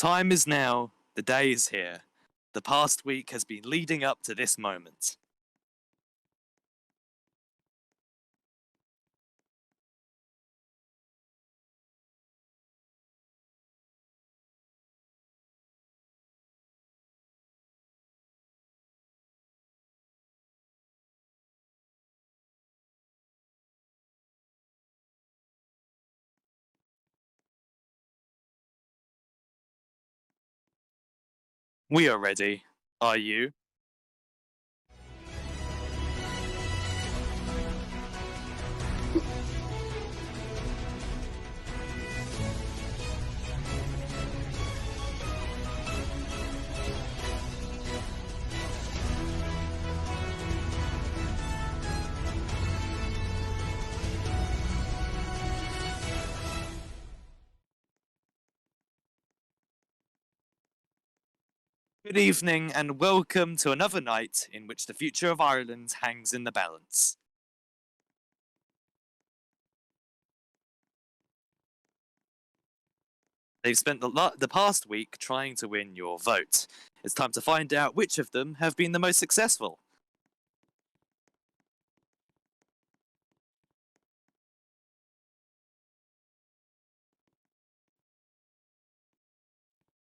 time is now, the day is here. The past week has been leading up to this moment. We are ready. Are you? Good evening and welcome to another night in which the future of Ireland hangs in the balance. They've spent the past week trying to win your vote. It's time to find out which of them have been the most successful.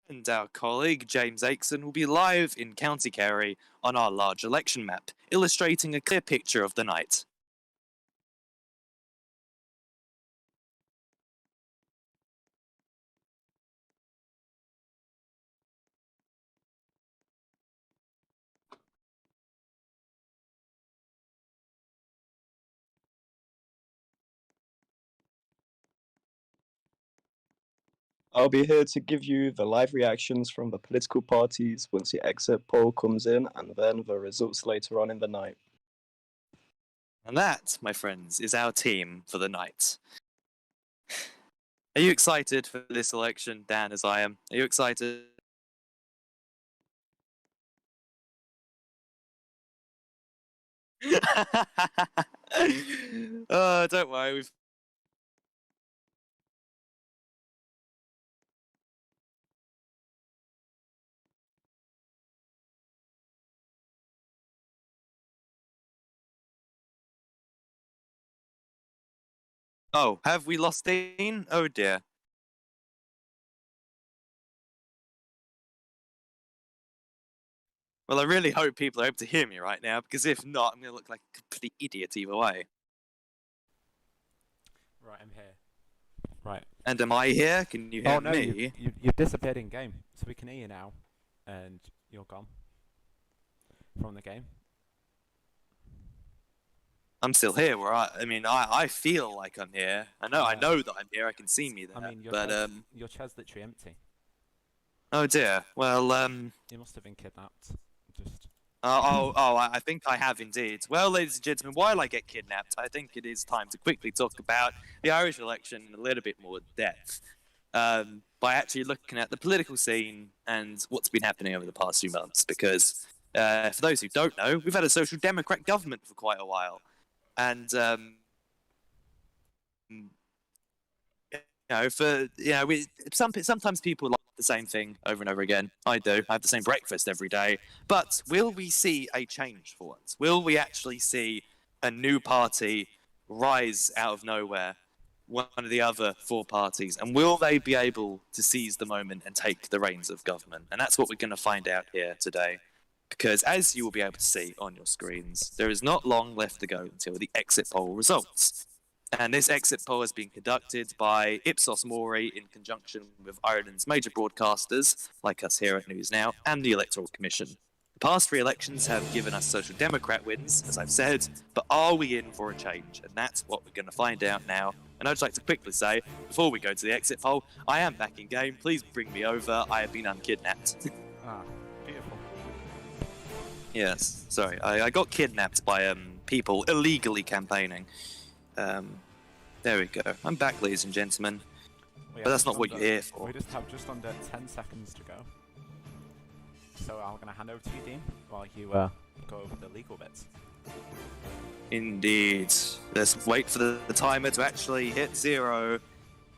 And our colleague James Akeson will be live in County Kerry on our large election map, illustrating a clear picture of the night. I'll be here to give you the live reactions from the political parties once the exit poll comes in, and then the results later on in the night. And that, my friends, is our team for the night. Are you excited for this election, Dan, as I am? Are you excited? Oh, don't worry, we've... Oh, have we lost Dean? Oh dear. Well, I really hope people are able to hear me right now, because if not, I'm going to look like a complete idiot either way. Right, I'm here. Right. And am I here? Can you hear oh no, me? you've disappeared in game, so we can hear you now, and you're gone from the game. I'm still here. I feel like I'm here. I know that I'm here. I can see me there. I mean, your chair's literally empty. Oh dear. Well, You must have been kidnapped. Just. I think I have indeed. Well, ladies and gentlemen, while I get kidnapped, I think it is time to quickly talk about the Irish election in a little bit more depth. By actually looking at the political scene and what's been happening over the past few months. Because, for those who don't know, we've had a social democrat government for quite a while. And, sometimes people like the same thing over and over again. I do. I have the same breakfast every day. But will we see a change for once? Will we actually see a new party rise out of nowhere, one of the other four parties? And will they be able to seize the moment and take the reins of government? And that's what we're going to find out here today. Because as you will be able to see on your screens, there is not long left to go until the exit poll results. And this exit poll has been conducted by Ipsos Mori in conjunction with Ireland's major broadcasters, like us here at NewsNow, and the Electoral Commission. The past three elections have given us Social Democrat wins, as I've said, but are we in for a change? And that's what we're going to find out now. And I'd just like to quickly say, before we go to the exit poll, I am back in game. Please bring me over. I have been unkidnapped. Beautiful. Yes, sorry. I got kidnapped by people illegally campaigning. There we go. I'm back, ladies and gentlemen. But that's not what you're here for. We just have just under 10 seconds to go. So I'm going to hand over to you, Dean, while you go over the legal bits. Indeed. Let's wait for the timer to actually hit 0.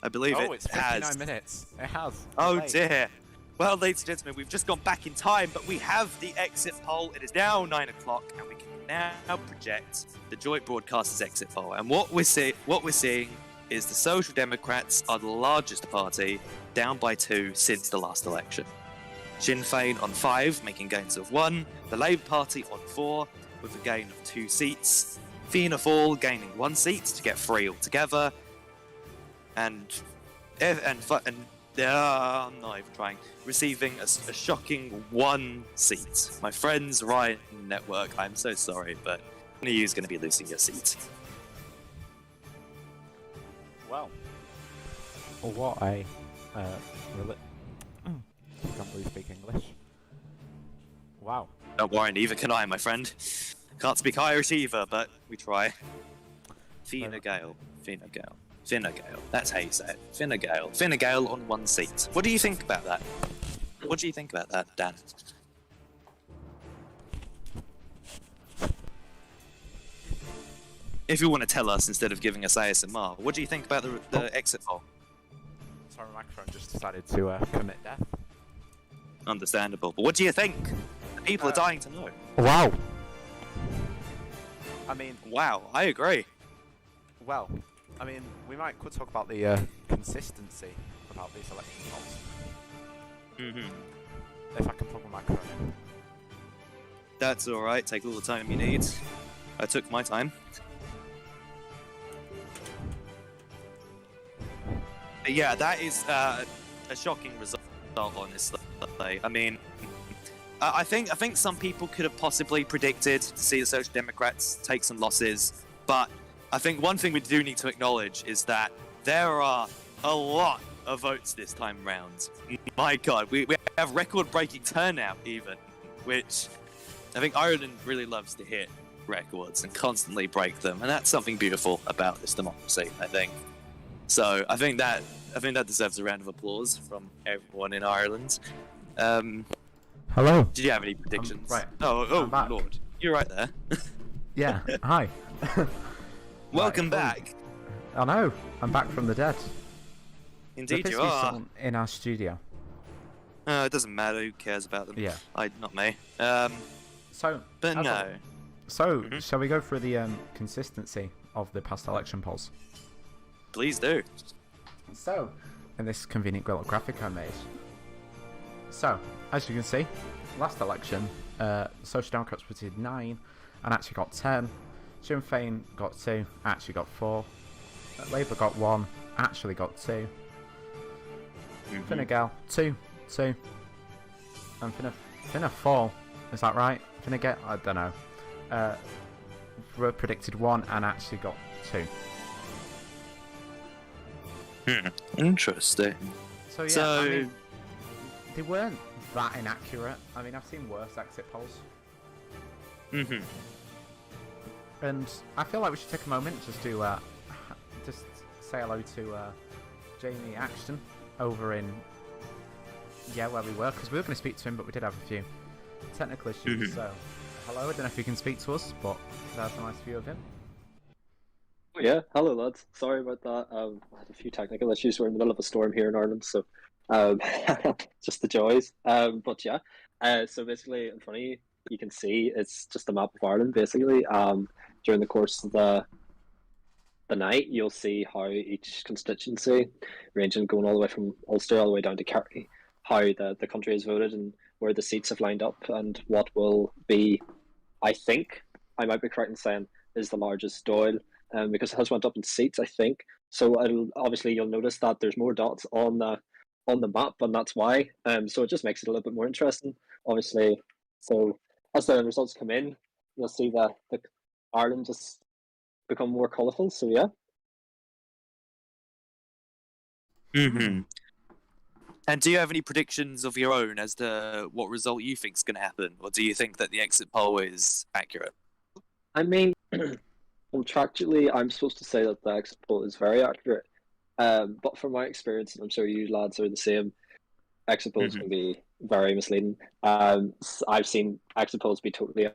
I believe it's has. 59 minutes. It has. Oh late. dear. Well, ladies and gentlemen, we've just gone back in time, but we have the exit poll. It is now 9 o'clock, and we can now project the joint broadcasters exit poll. And what we're seeing is the Social Democrats are the largest party, down by 2 since the last election. Sinn Féin on 5, making gains of 1. The Labour Party on 4, with a gain of 2 seats. Fianna Fáil gaining 1 seat to get 3 altogether. I'm not even trying. Receiving a shocking 1 seat. My friends, Ryan Network, I'm so sorry, but one of you is going to be losing your seat. Well, what a I can't really speak English. Wow. Don't worry, neither can I, my friend. Can't speak Irish either, but we try. Fine Gael. That's how you say it. Fine Gael on 1 seat. What do you think about that? What do you think about that, Dan? If you want to tell us instead of giving us ASMR, what do you think about the exit poll? Sorry, my microphone just decided to commit death. Understandable. But what do you think? The people are dying to know. Wow. I mean, Wow, I agree. well, I mean, could talk about the consistency about these election polls. If I can plug my microphone in. That's alright, take all the time you need. I took my time. But yeah, that is a shocking result, honestly. I mean, I think some people could have possibly predicted to see the Social Democrats take some losses, but I think one thing we do need to acknowledge is that there are a lot of votes this time round. My God, we have record-breaking turnout even, which I think Ireland really loves to hit records and constantly break them, and that's something beautiful about this democracy, I think. So I think that deserves a round of applause from everyone in Ireland. Hello. Did you have any predictions? Right. Oh, back. Lord, you're right there. Yeah. Hi. Welcome Right, back. I know. I'm back from the dead. Indeed, There you appears to be are. someone in our studio. It doesn't matter. Who cares about them? Yeah. Not me. So. But no. So, Mhm. shall we go through the consistency of the past election polls? Please do. So, in this convenient little graphic I made. So, as you can see, last election, Social Democrats voted 9 and actually got 10. Sinn Féin got 2, actually got 4. Labour got 1, actually got 2. Fine Gael, 2. And Fianna Fáil, is that right? Fine Gael, I don't know. Were predicted 1 and actually got 2. Interesting. So yeah, So- I mean, they weren't that inaccurate. I mean, I've seen worse exit polls. And I feel like we should take a moment just to just say hello to Jamie Axton over in where we were, because we were going to speak to him, but we did have a few technical issues. So hello, I don't know if you can speak to us, but that's a nice view of him. Oh, yeah, hello lads. Sorry about that. I had a few technical issues. We're in the middle of a storm here in Ireland, so just the joys. But yeah, so basically in front of you, you can see it's just a map of Ireland. Basically, during the course of the night, you'll see how each constituency, ranging going all the way from Ulster all the way down to Kerry, how the country has voted and where the seats have lined up, and what will be, I think, I might be correct in saying, is the largest Dáil. Because it has went up in seats, I think. So obviously you'll notice that there's more dots on the map, and that's why. So it just makes it a little bit more interesting, obviously. So as the results come in, you'll see that the Ireland just become more colourful. So yeah. And do you have any predictions of your own as to what result you think is going to happen, or do you think that the exit poll is accurate? I mean, contractually, I'm supposed to say that the exit poll is very accurate. But from my experience, and I'm sure you lads are the same, exit polls can be very misleading. I've seen exit polls be totally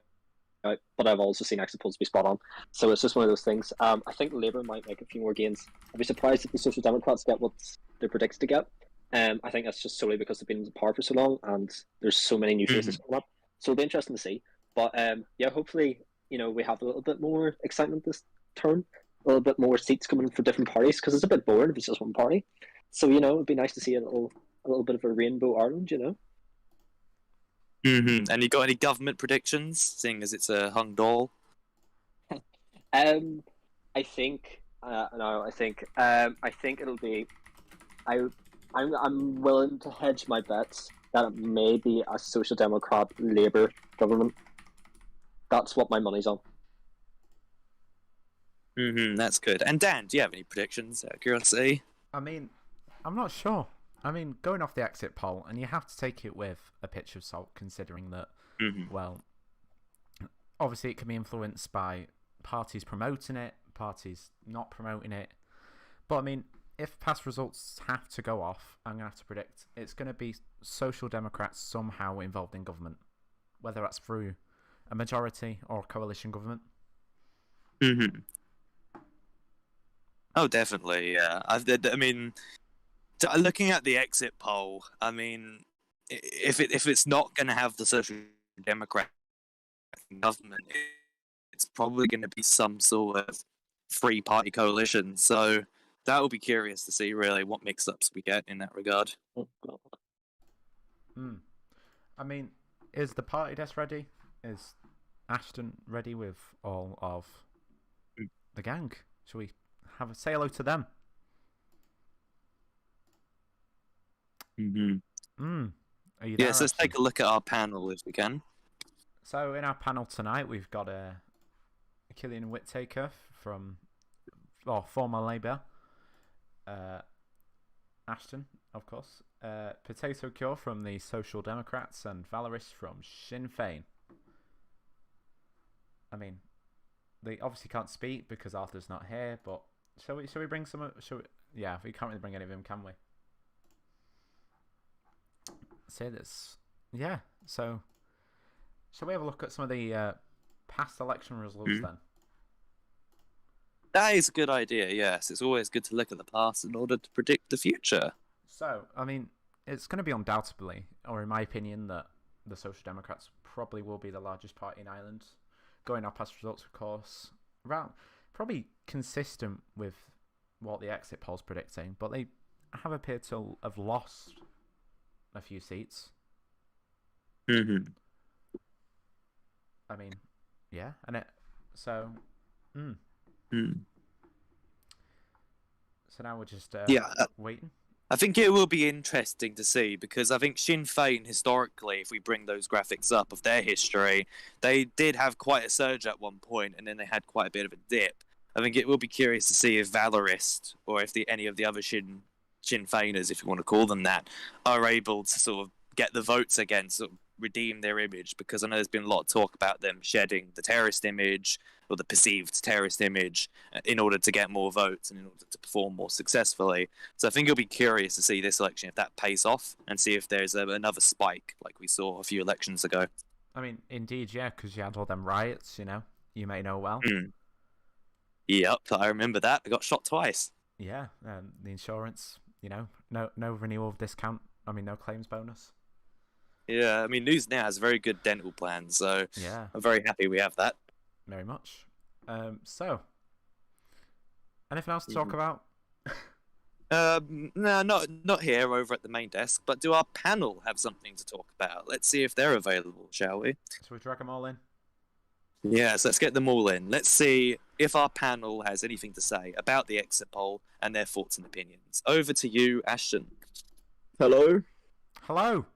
out, but I've also seen exit polls be spot on. So it's just one of those things. I think Labour might make a few more gains. I'd be surprised if the Social Democrats get what they're predicted to get. I think that's just solely because they've been in power for so long, and there's so many new faces coming up. So it'll be interesting to see. But yeah, hopefully, we have a little bit more excitement this turn, a little bit more seats coming for different parties, because it's a bit boring if it's just one party. So it'd be nice to see a little bit of a rainbow Ireland. And you got any government predictions, seeing as it's a hung doll? I think no, I think it'll be. I'm willing to hedge my bets that it may be a Social Democrat Labour government. That's what my money's on. That's good. And Dan, do you have any predictions out of curiosity? I mean, I'm not sure. I mean, going off the exit poll, and you have to take it with a pinch of salt, considering that, well, obviously it can be influenced by parties promoting it, parties not promoting it. But I mean, if past results have to go off, I'm going to have to predict it's going to be Social Democrats somehow involved in government, whether that's through a majority or coalition government. Oh, definitely, yeah. I mean, looking at the exit poll, I mean, if it's not going to have the Social Democrat government, it's probably going to be some sort of three-party coalition. So that will be curious to see, really, what mix-ups we get in that regard. I mean, is the party desk ready? Is Ashton ready with all of the gang? Shall we say hello to them? Are you there, Yes, let's take a look at our panel if we can. So in our panel tonight, we've got Killian Whittaker from former Labour, Ashton, of course, Potato Cure from the Social Democrats, and Valoris from Sinn Féin. I mean, they obviously can't speak because Arthur's not here, but shall we bring some? Yeah, we can't really bring any of them, can we? Say this. Yeah, so shall we have a look at some of the past election results then? That is a good idea, yes. It's always good to look at the past in order to predict the future. So, I mean, it's going to be undoubtedly, or in my opinion, that the Social Democrats probably will be the largest party in Ireland. Going off past results, of course, probably consistent with what the exit poll's predicting, but they have appeared to have lost a few seats. I mean, yeah, and so now we're just waiting. I think it will be interesting to see, because I think Sinn Féin, historically, if we bring those graphics up of their history, they did have quite a surge at one point, and then they had quite a bit of a dip. I think it will be curious to see if Valorist, or if any of the other Sinn Féiners, if you want to call them that, are able to sort of get the votes again, sort of redeem their image, because I know there's been a lot of talk about them shedding the terrorist image, or the perceived terrorist image, in order to get more votes and in order to perform more successfully. So I think it'll be curious to see this election if that pays off, and see if there's another spike like we saw a few elections ago. I mean, indeed, yeah, because you had all them riots, you may know well. Yep, I remember that. I got shot twice. Yeah, and the insurance, no renewal of discount. I mean, no claims bonus. Yeah, I mean, NewsNow has a very good dental plan, so yeah, I'm very happy we have that. Very much. So, anything else to talk about? No, not here over at the main desk, but do our panel have something to talk about? Let's see if they're available, shall we? Shall we drag them all in? Yes, let's get them all in. Let's see if our panel has anything to say about the exit poll and their thoughts and opinions. Over to you, Ashton. Hello? Hello?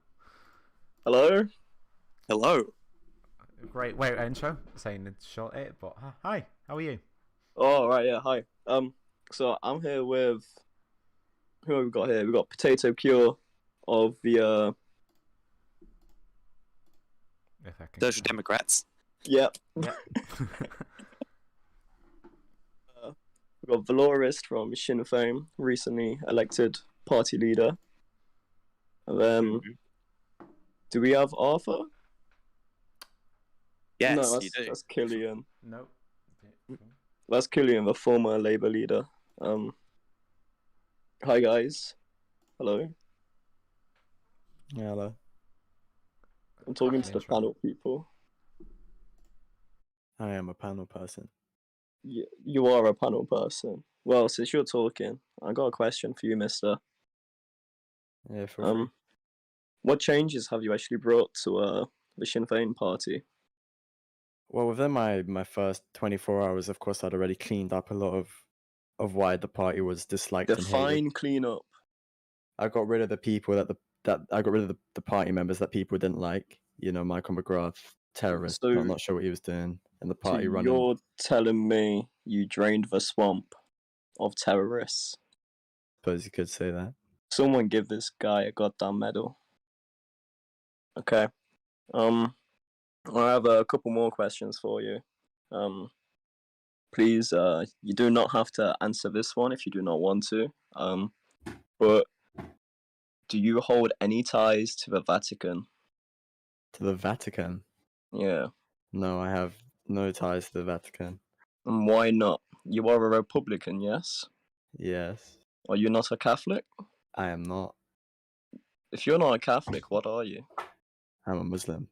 Hello? Hello. Great. Wait, intro? Saying it's short it, but hi, how are you? Oh, right, yeah, hi. So I'm here with... Who have we got here? We've got Potato Cure of the, Social Democrats. Yep. Yep. We've got Valorist from Sinn Féin, recently elected party leader. And then... Do we have Arthur? Yes, no, you do. That's Killian. Nope. That's Killian, the former Labour leader. Hi guys. Hello. Hello. I'm talking to the Intro. panel people. I am a panel person. You are a panel person. Well, since you're talking, I got a question for you, Mister. Yeah, feel free. What changes have you actually brought to the Sinn Féin party? Well, within my first 24 hours, of course, I'd already cleaned up a lot of why the party was disliked and hated. Define cleanup. I got rid of the people that I got rid of the party members that people didn't like. You know, Michael McGrath, terrorist. So- not sure what he was doing, and the So party running. you're telling me you drained the swamp of terrorists? Suppose you could say that. Someone give this guy a goddamn medal. Okay. I have a couple more questions for you. Please, you do not have to answer this one if you do not want to. But do you hold any ties to the Vatican? To the Vatican? Yeah. No, I have no ties to the Vatican. And why not? You are a Republican, yes? Yes, Are you not a Catholic? I am not. If you're not a Catholic, what are you? I'm a Muslim.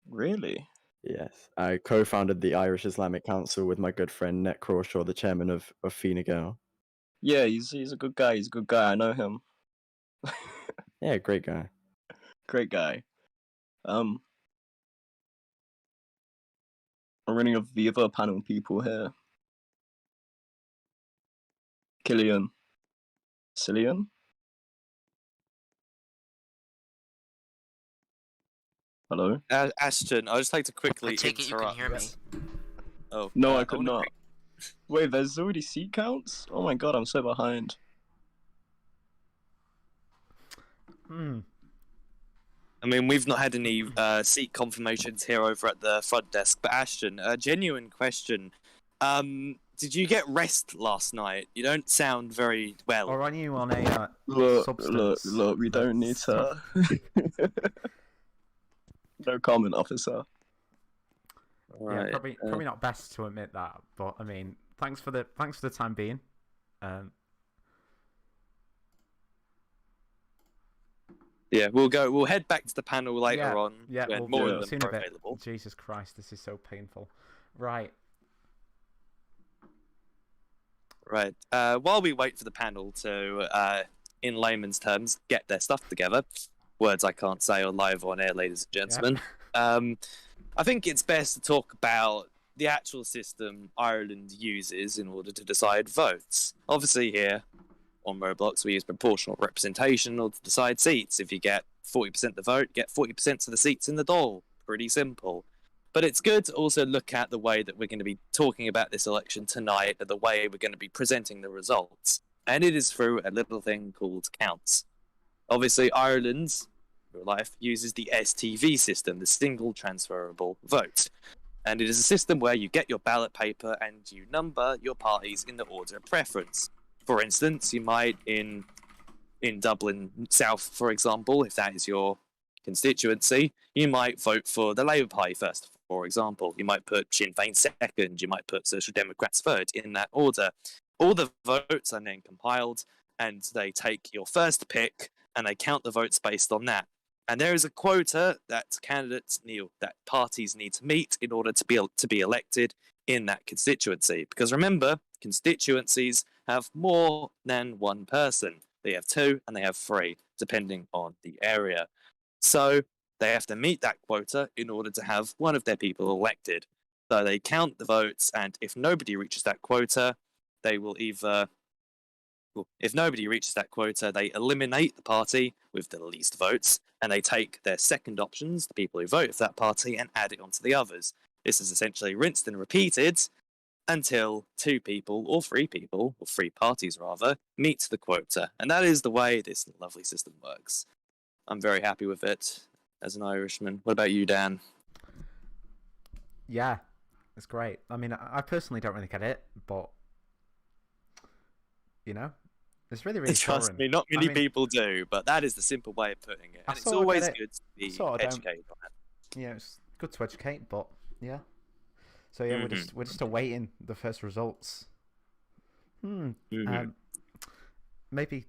Really? Yes, I co-founded the Irish Islamic Council with my good friend Nick Crawshaw, the chairman of Fine Gael. Yeah, he's a good guy. He's a good guy. I know him. Yeah, great guy. Great guy. I'm running of the other panel people here. Cillian. Hello? Ashton, I'd just like to quickly I take it you can interrupt. hear me. Oh No, I could wanna not. Wait, there's already seat counts? Oh my god, I'm so behind. I mean, we've not had any seat confirmations here over at the front desk, but Ashton, a genuine question. Did you get rest last night? You don't sound very well. Or are you on a Look, substance? we don't need to. No comment, officer. Yeah, probably not best to admit that, but I mean, thanks for the time being. Yeah, we'll head back to the panel later on. Yeah, when we'll more do of it them soon are a bit. available. Jesus Christ, this is so painful. Right. Right. While we wait for the panel to, in layman's terms, get their stuff together, words I can't say on live on air, ladies and gentlemen. I think it's best to talk about the actual system Ireland uses in order to decide votes. Obviously, here on Roblox, we use proportional representation in order to decide seats. If you get 40% of the vote, get 40% of the seats in the doll. Pretty simple. But it's good to also look at the way that we're going to be talking about this election tonight, and the way we're going to be presenting the results. And it is through a little thing called counts. Obviously, Ireland's real life uses the STV system, the single transferable vote. And it is a system where you get your ballot paper and you number your parties in the order of preference. For instance, you might in Dublin South, for example, if that is your constituency, you might vote for the Labour Party first, for example. You might put Sinn Féin second, you might put Social Democrats third, in that order. All the votes are then compiled, and they take your first pick, and they count the votes based on that. And there is a quota that parties need to meet in order to be elected in that constituency. Because remember, constituencies have more than one person. They have 2 and they have 3, depending on the area. So they have to meet that quota in order to have one of their people elected. So they count the votes, and if nobody reaches that quota, they will either... Well, if nobody reaches that quota, they eliminate the party with the least votes, and they take their second options, the people who vote for that party, and add it onto the others. This is essentially rinsed and repeated until 2 people, or 3 people, or 3 parties rather, meet the quota. And that is the way this lovely system works. I'm very happy with it as an Irishman. What about you, Dan? Yeah, it's great. I mean, I personally don't really get it, but you know, it's really Trust boring. me, not many I mean, people do, but that is the simple way of putting it. I And it's sort of always get it. good to be Sort of don't. educated on it. Yeah, it's good to educate, but yeah. So yeah, we're just awaiting the first results. Maybe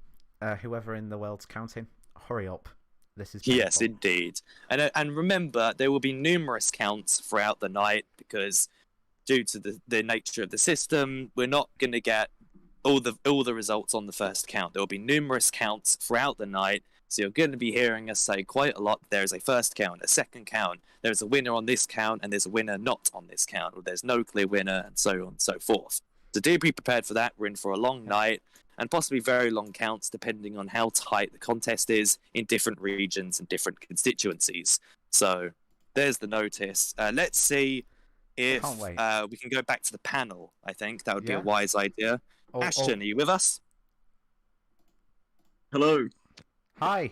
whoever in the world's counting, hurry up. This is Yes, painful. indeed. And remember, there will be numerous counts throughout the night because due to the nature of the system, we're not going to get all the results on the first count. There will be numerous counts throughout the night, so you're going to be hearing us say quite a lot. There's a first count, a second count. There's a winner on this count, and there's a winner not on this count, or there's no clear winner, and so on and so forth. So do be prepared for that. We're in for a long night, and possibly very long counts, depending on how tight the contest is in different regions and different constituencies. So there's the notice. Let's see if Can't wait. we can go back to the panel. I think that would be Yeah. a wise idea. Oh, Ashton, are you with us? Hello. Hi.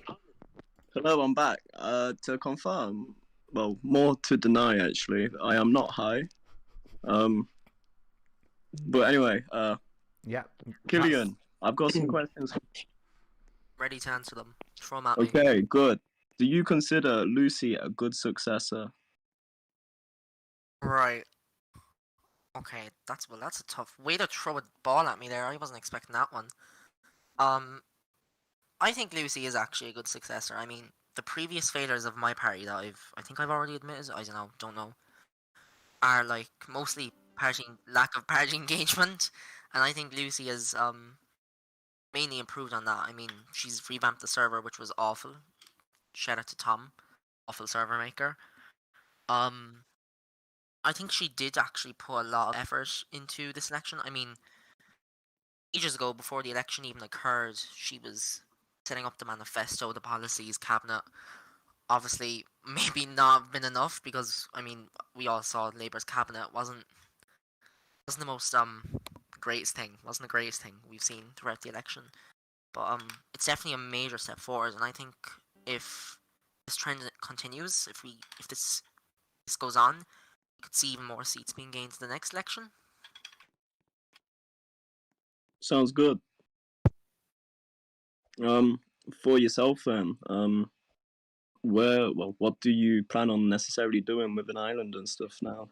Hello, I'm back. To confirm, well, more to deny actually, I am not high. But anyway, Yeah. Killian, I've got some questions. Ready to answer them. Throw them at me. Okay, good. Do you consider Lucy a good successor? Right. Okay, that's a tough way to throw a ball at me there. I wasn't expecting that one. I think Lucy is actually a good successor. I mean, the previous failures of my party that I think I've already admitted, I don't know, are like mostly lack of party engagement, and I think Lucy has mainly improved on that. I mean, she's revamped the server, which was awful. Shout out to Tom, awful server maker. I think she did actually put a lot of effort into this election. I mean, ages ago, before the election even occurred, she was setting up the manifesto, the policies, cabinet. Obviously, maybe not been enough because I mean, we all saw Labour's cabinet wasn't the most greatest thing. Wasn't the greatest thing we've seen throughout the election. But it's definitely a major step forward, and I think if this trend continues, if this goes on, we could see even more seats being gained to the next election. Sounds good. For yourself then, what do you plan on necessarily doing with an island and stuff now?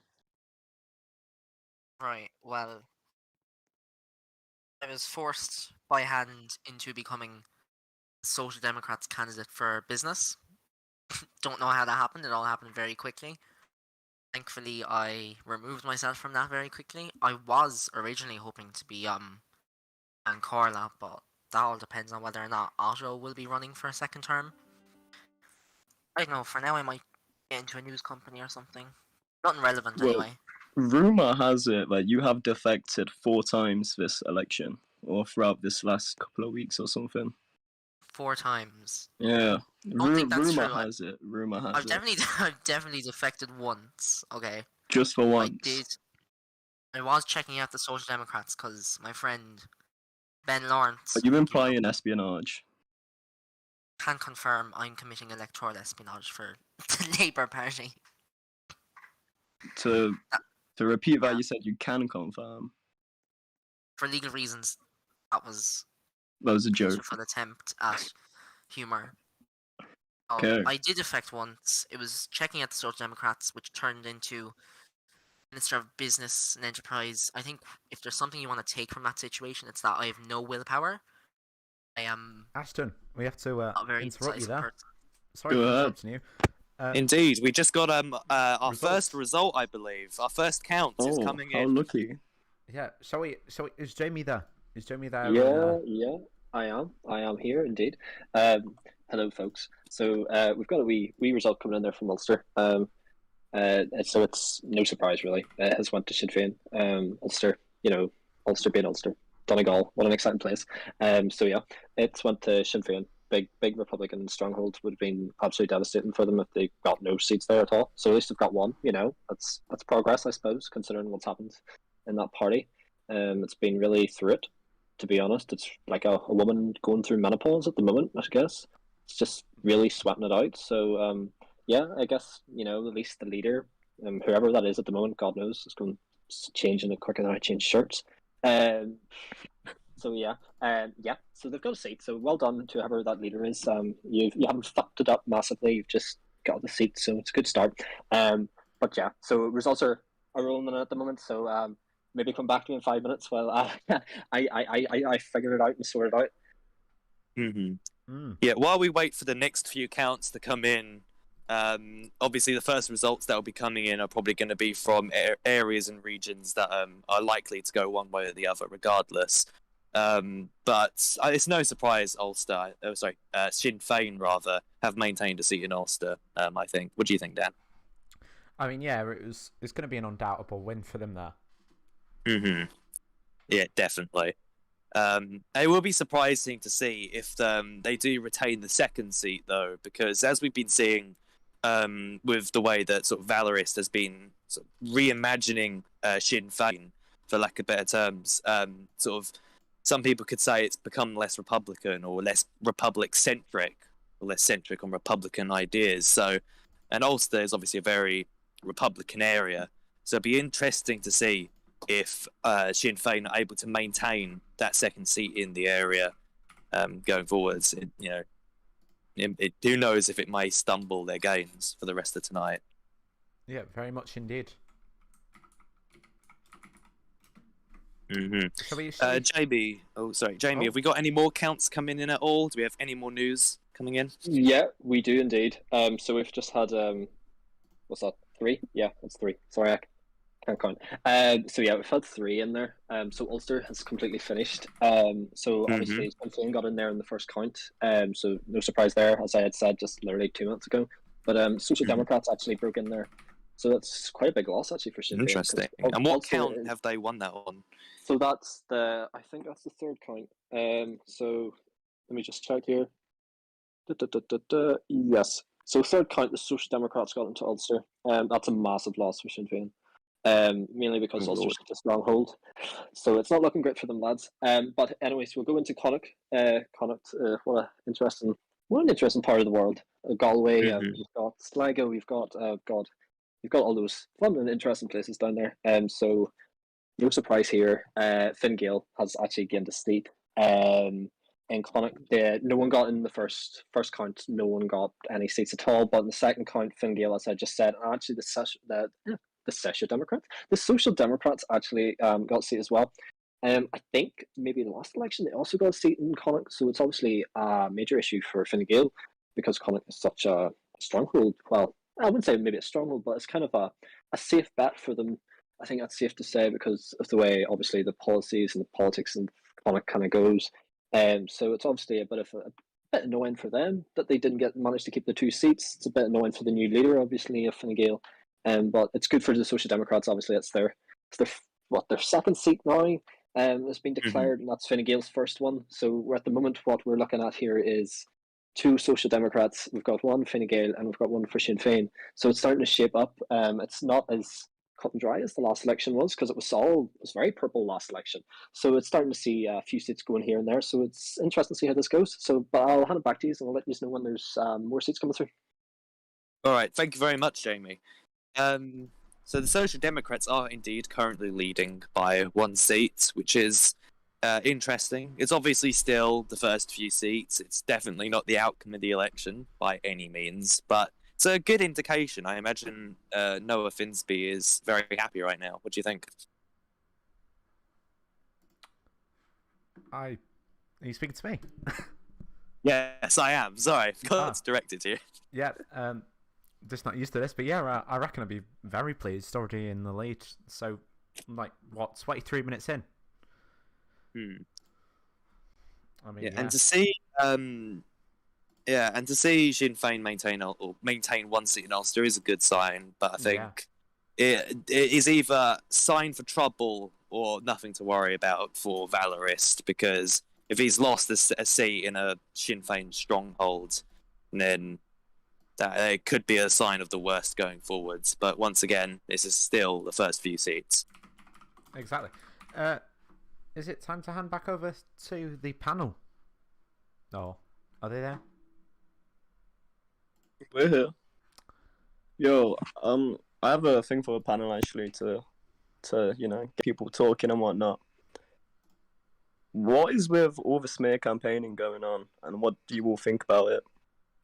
Right, well, I was forced by hand into becoming the Social Democrats candidate for business. Don't know how that happened, it all happened very quickly. Thankfully, I removed myself from that very quickly. I was originally hoping to be Corla, but that all depends on whether or not Otto will be running for a second term. I don't know, for now I might get into a news company or something. Nothing relevant Well, anyway. Rumor has it that you have defected 4 times this election, or throughout this last couple of weeks or something. 4 times. Yeah, don't think that's rumor true. has it. Rumor has I've it. definitely defected once, okay? Just for once. I was checking out the Social Democrats because my friend Ben Lawrence. Are you implying espionage? Can confirm I'm committing electoral espionage for the Labour Party. To repeat that, Yeah. you said you can confirm. For legal reasons, that was That was a a joke. beautiful attempt at humour. Okay. I did defect once. It was checking out the Social Democrats, which turned into Minister of Business and Enterprise. I think if there's something you want to take from that situation, it's that I have no willpower. I am Ashton, we have to not a very interrupt you decisive there. person. Sorry Go for ahead. interrupting you. Indeed, we just got our Results. first result, I believe. Our first count is Oh, coming how in. lucky. Yeah, shall we? Is Jamie there? Is Jamie there? Yeah, I am here indeed. Hello, folks. So we've got a wee result coming in there from Ulster. So it's no surprise really. It has went to Sinn Féin. Ulster, Ulster being Ulster. Donegal, what an exciting place. So yeah, it's went to Sinn Féin. Big Republican stronghold would have been absolutely devastating for them if they got no seats there at all. So at least they've got one. That's progress, I suppose, considering what's happened in that party. It's been really through it. To be honest, it's like a woman going through menopause at the moment. I guess it's just really sweating it out. So yeah, I guess at least the leader, whoever that is at the moment, God knows, it's going changing it quicker than I change shirts. So yeah, so they've got a seat. So well done to whoever that leader is. You haven't fucked it up massively. You've just got the seat, so it's a good start. But yeah, so results are rolling in at the moment. So maybe come back to me in 5 minutes while I figure it out and sort it out. Mm-hmm. Yeah, while we wait for the next few counts to come in, obviously the first results that will be coming in are probably going to be from areas and regions that are likely to go one way or the other, regardless. But it's no surprise Sinn Féin rather have maintained a seat in Ulster. I think. What do you think, Dan? I mean, yeah, it's going to be an undoubtable win for them there. Yeah, definitely. It will be surprising to see if they do retain the second seat, though, because as we've been seeing with the way that sort of Valorist has been sort of reimagining Sinn Féin, for lack of better terms, sort of some people could say it's become less Republican or less Republic-centric, or less centric on Republican ideas. So, and Ulster is obviously a very Republican area, so it'd be interesting to see if Sinn Féin are able to maintain that second seat in the area going forwards. Who knows if it may stumble their gains for the rest of tonight. Yeah, very much indeed. Jamie, have we got any more counts coming in at all? Do we have any more news coming in? Yeah, we do indeed. So we've just had what's that? 3? Yeah, it's 3. Sorry, I can't count. So yeah, we've had 3 in there. So Ulster has completely finished. So obviously Sinn Féin got in there in the first count. So no surprise there, as I had said just literally 2 minutes ago. But Social Democrats actually broke in there. So that's quite a big loss actually for Sinn Féin. Interesting. And what count have they won that on? So I think that's the 3rd count. So let me just check here. Yes. So 3rd count, the Social Democrats got into Ulster. That's a massive loss for Sinn Féin. Mainly because Ulster's such a stronghold. So it's not looking great for them, lads. But anyways, we'll go into Connacht. What an interesting part of the world. Galway, you've got Sligo, we've got all those fun and interesting places down there. So no surprise here. Fine Gael has actually gained a seat. In Connacht, no one got in the first count. No one got any seats at all. But in the second count, Fine Gael, as I just said, actually the Social Democrats actually got a seat as well. I think maybe the last election they also got a seat in Connacht. So it's obviously a major issue for Fine Gael because Connacht is such a stronghold. Well, I wouldn't say maybe a stronghold, but it's kind of a safe bet for them. I think that's safe to say because of the way, obviously, the policies and the politics in Connacht kind of goes. So it's obviously a bit annoying for them that they didn't manage to keep the 2 seats. It's a bit annoying for the new leader, obviously, of Fine Gael. But it's good for the Social Democrats. Obviously, it's their 2nd seat now. Has been declared, and that's Fine Gael's first one. So we're at the moment, what we're looking at here is 2 Social Democrats. We've got 1 Fine Gael, and we've got 1 for Sinn Féin. So it's starting to shape up. It's not as cut and dry as the last election was because it was very purple last election. So it's starting to see a few seats going here and there. So it's interesting to see how this goes. So, but I'll hand it back to you, and I'll let you know when there's more seats coming through. All right, thank you very much, Jamie. So the Social Democrats are indeed currently leading by 1 seat, which is interesting. It's obviously still the first few seats. It's definitely not the outcome of the election by any means, but it's a good indication. I imagine Noah Finsby is very happy right now. What do you think? Are you speaking to me? Yes, I am. Sorry, I forgot it's directed to you. Yeah, just not used to this, but yeah, I reckon I'd be very pleased already in the lead. So, 23 minutes in? I mean, and to see, Sinn Féin maintain 1 seat in Ulster is a good sign. But I think it is either sign for trouble or nothing to worry about for Valorist, because if he's lost a seat in a Sinn Féin stronghold, then it could be a sign of the worst going forwards. But once again, this is still the first few seats. Exactly. Is it time to hand back over to the panel? No. Are they there? We're here. Yo, I have a thing for a panel actually to get people talking and whatnot. What is with all the smear campaigning going on, and what do you all think about it?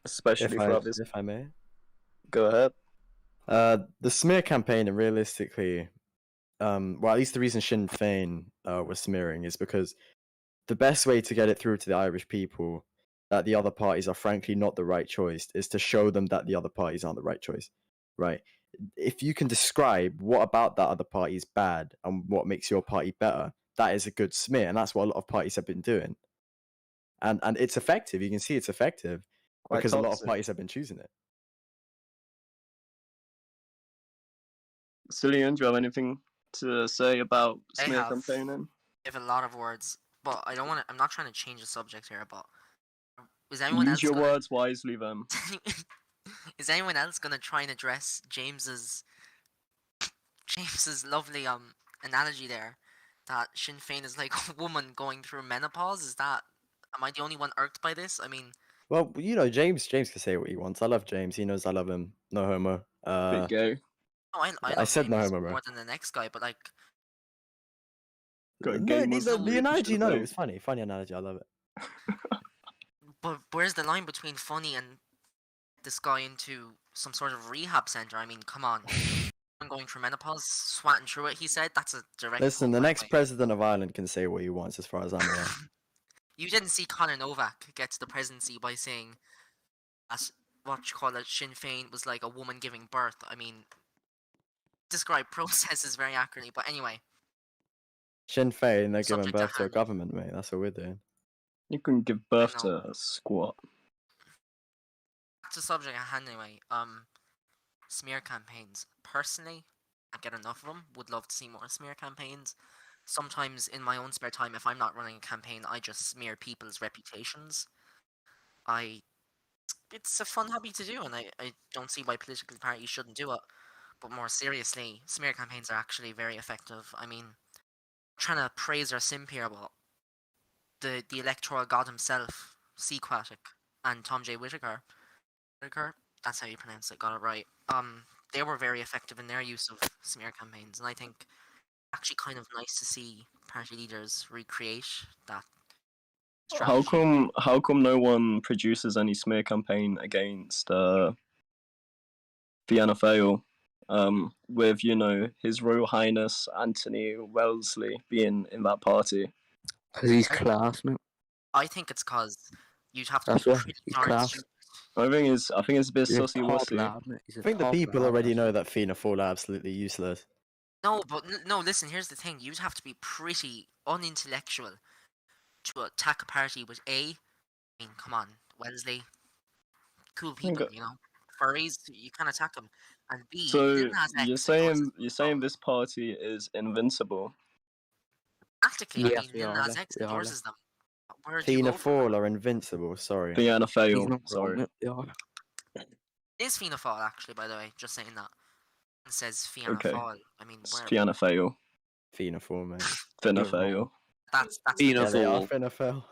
Especially for others. If I may. Go ahead. The smear campaign, realistically, well, at least the reason Sinn Féin was smearing is because the best way to get it through to the Irish people that the other parties are frankly not the right choice is to show them that the other parties aren't the right choice, right? If you can describe what about that other party is bad and what makes your party better, that is a good smear, and that's what a lot of parties have been doing. And it's effective. You can see it's effective Quite because a lot of toxic. parties have been choosing it. Cillian, do you have anything to say about I smear have. campaigning? I have a lot of words, but I don't want to. I'm not trying to change the subject here, but is anyone Use else your gonna, words wisely, then. is anyone else gonna try and address James's lovely analogy there, that Sinn Féin is like a woman going through menopause? Am I the only one irked by this? I mean, Well, you know, James can say what he wants. I love James. He knows I love him. No homo. Bit gay. no, I I love said no James homo, bro. more than the next guy, but like, Got a No, gay the Muslim leadership analogy, no, thing. it's funny. Funny analogy. I love it. but where's the line between funny and this guy into some sort of rehab center? I mean, come on. I'm going through menopause, swatting through it. He said that's a direct. Listen, quote, the by next way. president of Ireland can say what he wants, as far as I'm aware. You didn't see Conor Novak get to the presidency by saying, as what you call it, Sinn Féin was like a woman giving birth. I mean, describe processes very accurately. But anyway, Sinn Féin, they're giving Subject at birth to a hand. government, mate. That's what we're doing. You can give birth I to know. a squat. back to subject at hand anyway. Smear campaigns. Personally, I get enough of them. Would love to see more smear campaigns. Sometimes in my own spare time, if I'm not running a campaign, I just smear people's reputations. It's a fun hobby to do, and I don't see why political parties shouldn't do it. But more seriously, smear campaigns are actually very effective. I mean, I'm trying to praise or simp here, but the electoral god himself, Seaquatic, and Tom J. Whitaker, that's how you pronounce it, got it right. They were very effective in their use of smear campaigns, and I think actually kind of nice to see party leaders recreate that strategy. How come no one produces any smear campaign against the NFL? With, you know, His Royal Highness Anthony Wellesley being in that party. Because he's I- class, mate. I think it's because you'd have to That's be why pretty he's darn class. stupid. I think it's a bit He's a sussy top wussy. lad, mate. He's a I think the top people lad, already mate. know that Fianna Fáil are absolutely useless. No, but no, listen, here's the thing. You'd have to be pretty unintellectual to attack a party with I mean, come on, Wellesley. Cool people, you know. Furries, you can't attack them. And B, So Lil Nas X you're endorses saying this party is invincible. Practically, I Yes, mean, we Lil are, Nas like, X we are, endorses them. Where do you Fianna go from Fáil are invincible, sorry. Fianna He's Fáil, not wrong, sorry. mate. They are. It is Fianna Fáil, actually, by the way, just saying that. It says Fianna Okay. Fáil. I mean, It's where? Fianna Fáil. Fianna Fáil, mate. Fianna You're wrong. Fáil. That's Fianna Yeah, they are Fáil. Fianna Fáil.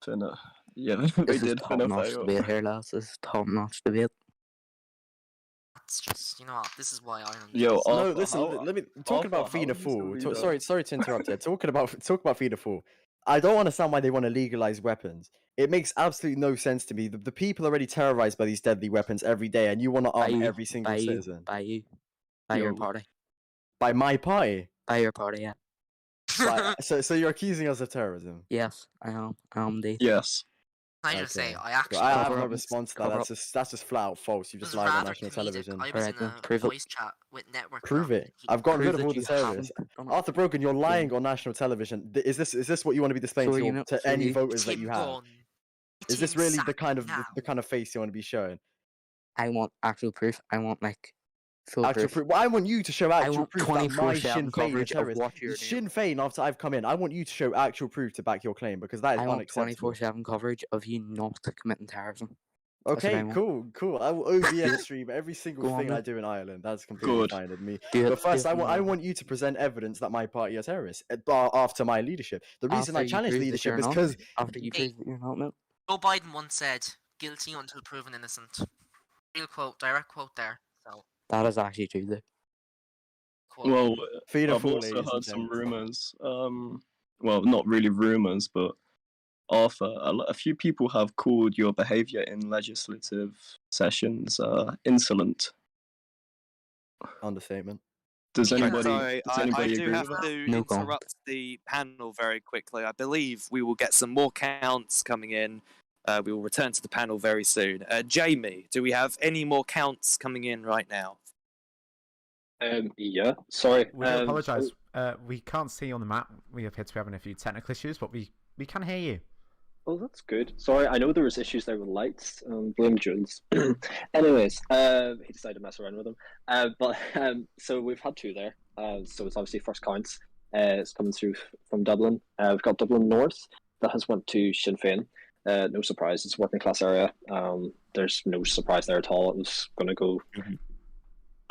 Fianna. Yeah, they This is did Fianna top-notch Fáil. debate here, lads. This is top-notch debate. That's just, you know what, this is why Ireland Yo, is. No, Arthur, listen. how- Let me talking about Arthur, how Fianna is this the Fáil. leader? Sorry to interrupt you. Talking about Fianna Fáil. I don't understand why they want to legalize weapons. It makes absolutely no sense to me. The people are already terrorized by these deadly weapons every day, and you want to By arm you, every single by you, citizen. by you, by your Yo. party, By my party. by your party. Yeah. Right, so you're accusing us of terrorism. Yes, I am. I am indeed. Yes. Can I just say, Okay. I Well, actually I have Cover no up, response to that. cover That's just flat out false. You just was lied on rather national comedic. television. I was Alright in then, a prove it. voice chat with Network. Prove Craft. it. I've gotten Prove rid of that all the you terrorists. haven't done it. Arthur Brogan, you're lying on national television. Is this what you want to be displaying So to, you know- to so any you- voters that Tim you have? Gunn. Is this Tim really Sack the kind of now. face you want to be showing? I want actual proof. I want like full Actual proof. proof. Well, I want you to show actual want proof that my 24/7 Sinn Féin are coverage of terrorists. what you're Sinn doing. Féin, after I've come in, I want you to show actual proof to back your claim because that is I want unacceptable. 24/7 coverage of you not committing terrorism. That's what I Okay, want. cool. I will OBS stream every single Go on, thing I then. do in Ireland. That's completely Good. fine with me. Do it. But first, do it I now. want you to present evidence that my party are terrorists after my leadership. The reason After I you challenge prove that leadership you're is not. because After you Hey. prove that you're not, mate. Joe Biden once said, "Guilty until proven innocent." Real quote, direct quote there. So, That is actually true, though. quote. Well, Fianna I've Fáil, also ladies and heard some gents. rumors. Well, not really rumors, but Arthur, a few people have called your behavior in legislative sessions insolent. Understatement. Does Yeah, anybody Sorry, does I anybody do agree have with that? to No comment. interrupt the panel very quickly. I believe we will get some more counts coming in We will return to the panel very soon. Jamie, do we have any more counts coming in right now? Yeah. Sorry. We do apologise. We can't see on the map. We appear to be having a few technical issues, but we can hear you. Oh, that's good. Sorry, I know there was issues there with lights. Blame Jules. Anyways, he decided to mess around with them. So we've had two there. So it's obviously first counts. It's coming through from Dublin. We've got Dublin North that has went to Sinn Féin. No surprise, it's a working class area. There's no surprise there at all. It was going to go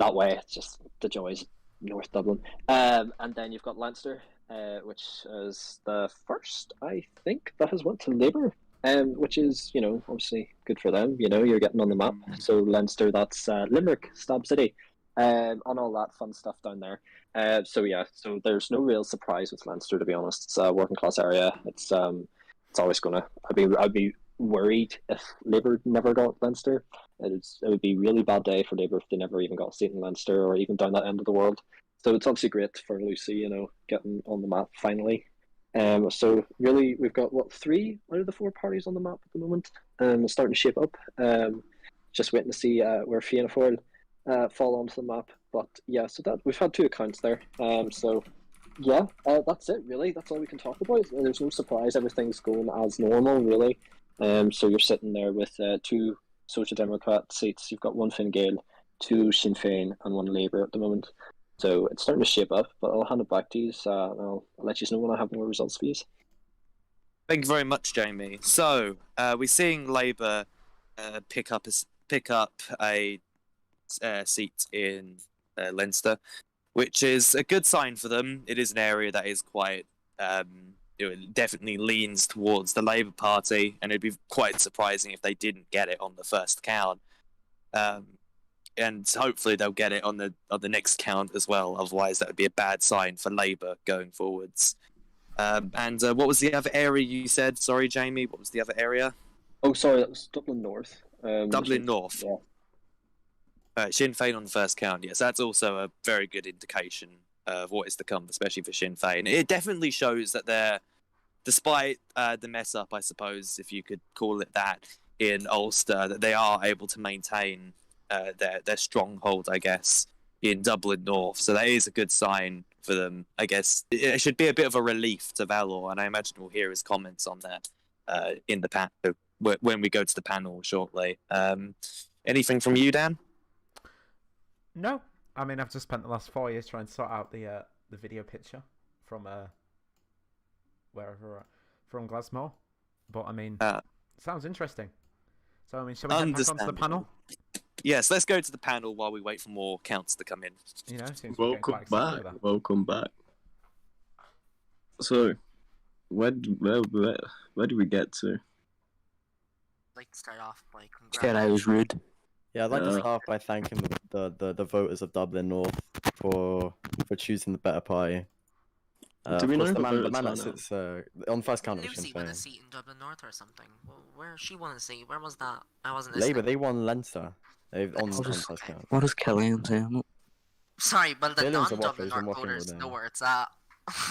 that way. It's just the joys of North Dublin. And then you've got Leinster, which is the first, I think, that has went to Labour, which is, obviously good for them. You're getting on the map. So Leinster, that's Limerick, Stab City, and all that fun stuff down there. So there's no real surprise with Leinster, to be honest. It's a working class area. It's always gonna. I'd be worried if Labour never got Leinster. It would be a really bad day for Labour if they never even got a seat in Leinster or even down that end of the world. So it's obviously great for Lucy, getting on the map finally. So really, we've got 3 out of the 4 parties on the map at the moment. It's starting to shape up. Just waiting to see where Fianna Fáil fall onto the map. But yeah, so that we've had 2 accounts there. That's it really. That's all we can talk about. There's no surprise. Everything's going as normal really. So you're sitting there with 2 Social Democrat seats. You've got 1 Fine Gael, 2 Sinn Féin, and 1 Labour at the moment. So it's starting to shape up, but I'll hand it back to you. And I'll let you know when I have more results for you. Thank you very much, Jamie. So we're seeing Labour pick up a seat in Leinster, which is a good sign for them. It is an area that is quite, it definitely leans towards the Labour Party, and it'd be quite surprising if they didn't get it on the first count. And hopefully they'll get it on the next count as well. Otherwise, that would be a bad sign for Labour going forwards. And what was the other area you said? Sorry, Jamie. What was the other area? Oh, sorry, that was Dublin North. Dublin North. Yeah. Sinn Féin on the first count. Yes, that's also a very good indication of what is to come, especially for Sinn Féin. It definitely shows that they're, despite the mess up, I suppose, if you could call it that, in Ulster, that they are able to maintain their stronghold, I guess, in Dublin North. So that is a good sign for them. I guess it should be a bit of a relief to Valor, and I imagine we'll hear his comments on that in the panel when we go to the panel shortly. Anything from you, Dan? No, I mean I've just spent the last 4 years trying to sort out the video picture from wherever from Glasgow, but I mean sounds interesting. So I mean, shall we head back onto the panel? Yes, let's go to the panel while we wait for more counts to come in. Seems welcome back. Welcome back. So, where do we get to? I'd like to start off by Said I was rude. Yeah, I'd like to start off by thanking the voters of Dublin North for choosing the better party. Do we know the man the that votes sits on first count of Lucy Sinn won a Féin. seat in Dublin North or something. Well, where she won a seat? Where was that? I wasn't Labour, listening. they won Leinster. They've on Leinster, first okay. count. What is Killian saying? Sorry, but the Killian's a non-Dublin waffle, he's been North waffling voters with know them. where it's at.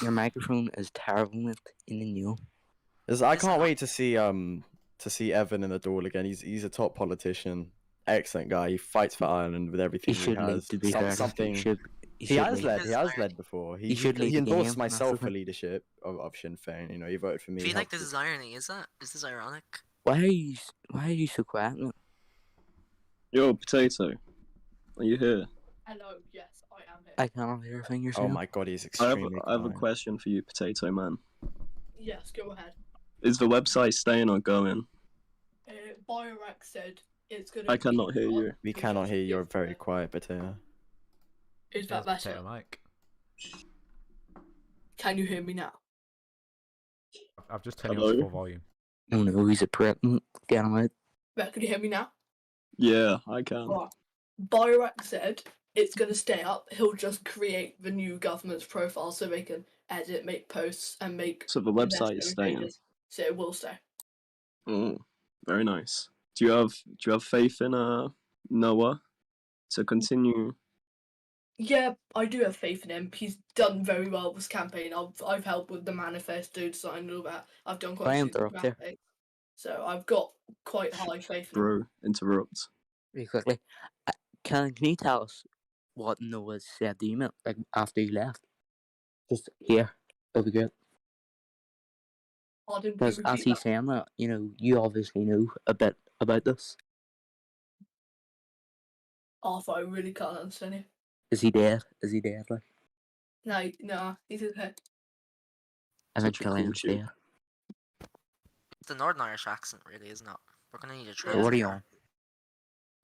Your microphone is terrible, mate. In the new. I can't wait to see Evan in the duel again. He's a top politician, excellent guy. He fights for Ireland with everything He he should lead, has. to be fair. Something. He He has lead. led before. He should lead He the endorsed game, myself massively. for leadership of Sinn Féin. He voted for me. I feel like helped this us. is irony. Is this ironic? Why are you so quiet, mate? Yo, Potato, are you here? Hello, yes, I am here. I cannot hear a thing you're Oh saying. my god, he's I have extremely I have a quiet. question for you, Potato Man. Yes, go ahead. Is the website staying or going? Biorack said it's gonna. I cannot hear you. We cannot hear you. You're very quiet, Potato. Is that better? Potato Mike. Can you hear me now? I've just turned you Hello? on to full volume. Oh no, he's a prick. Get him out. Right, can you hear me now? Yeah, I can. Alright. Biorack said it's gonna stay up. He'll just create the new government's profile so they can edit, make posts, and make. So the website is unnecessary staying. pages. So it will stay. Oh, very nice. Do you have faith in Noah to continue? Yeah, I do have faith in him. He's done very well with his campaign. I've helped with the manifesto design and all that. I've done quite Why a few interrupt you? graphics. So I've got quite high faith in him. Bro, interrupt. Really quickly, can you tell us what Noah said to you, like after you left? Just here, it'll be good. Pardon, can you Because as repeat he's that? saying that, you obviously know a bit about this. Arthur, I really can't understand you. Is he dead? Is he dead? Like, No, he's okay. I think Such a cool Killian's shoot. dead. It's a Northern Irish accent, really, isn't it? We're gonna need a Yeah. What are you translator. on?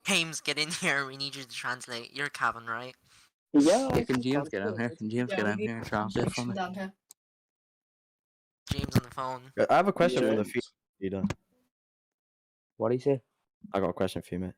James, get in here. We need you to translate. You're Cavan, right? Yeah, Yeah, can James get in here? Can James Yeah, get we in need here and translate for translation me? down here. James on the phone. I have a question for the James. leader. What do you say? I got a question for you, mate.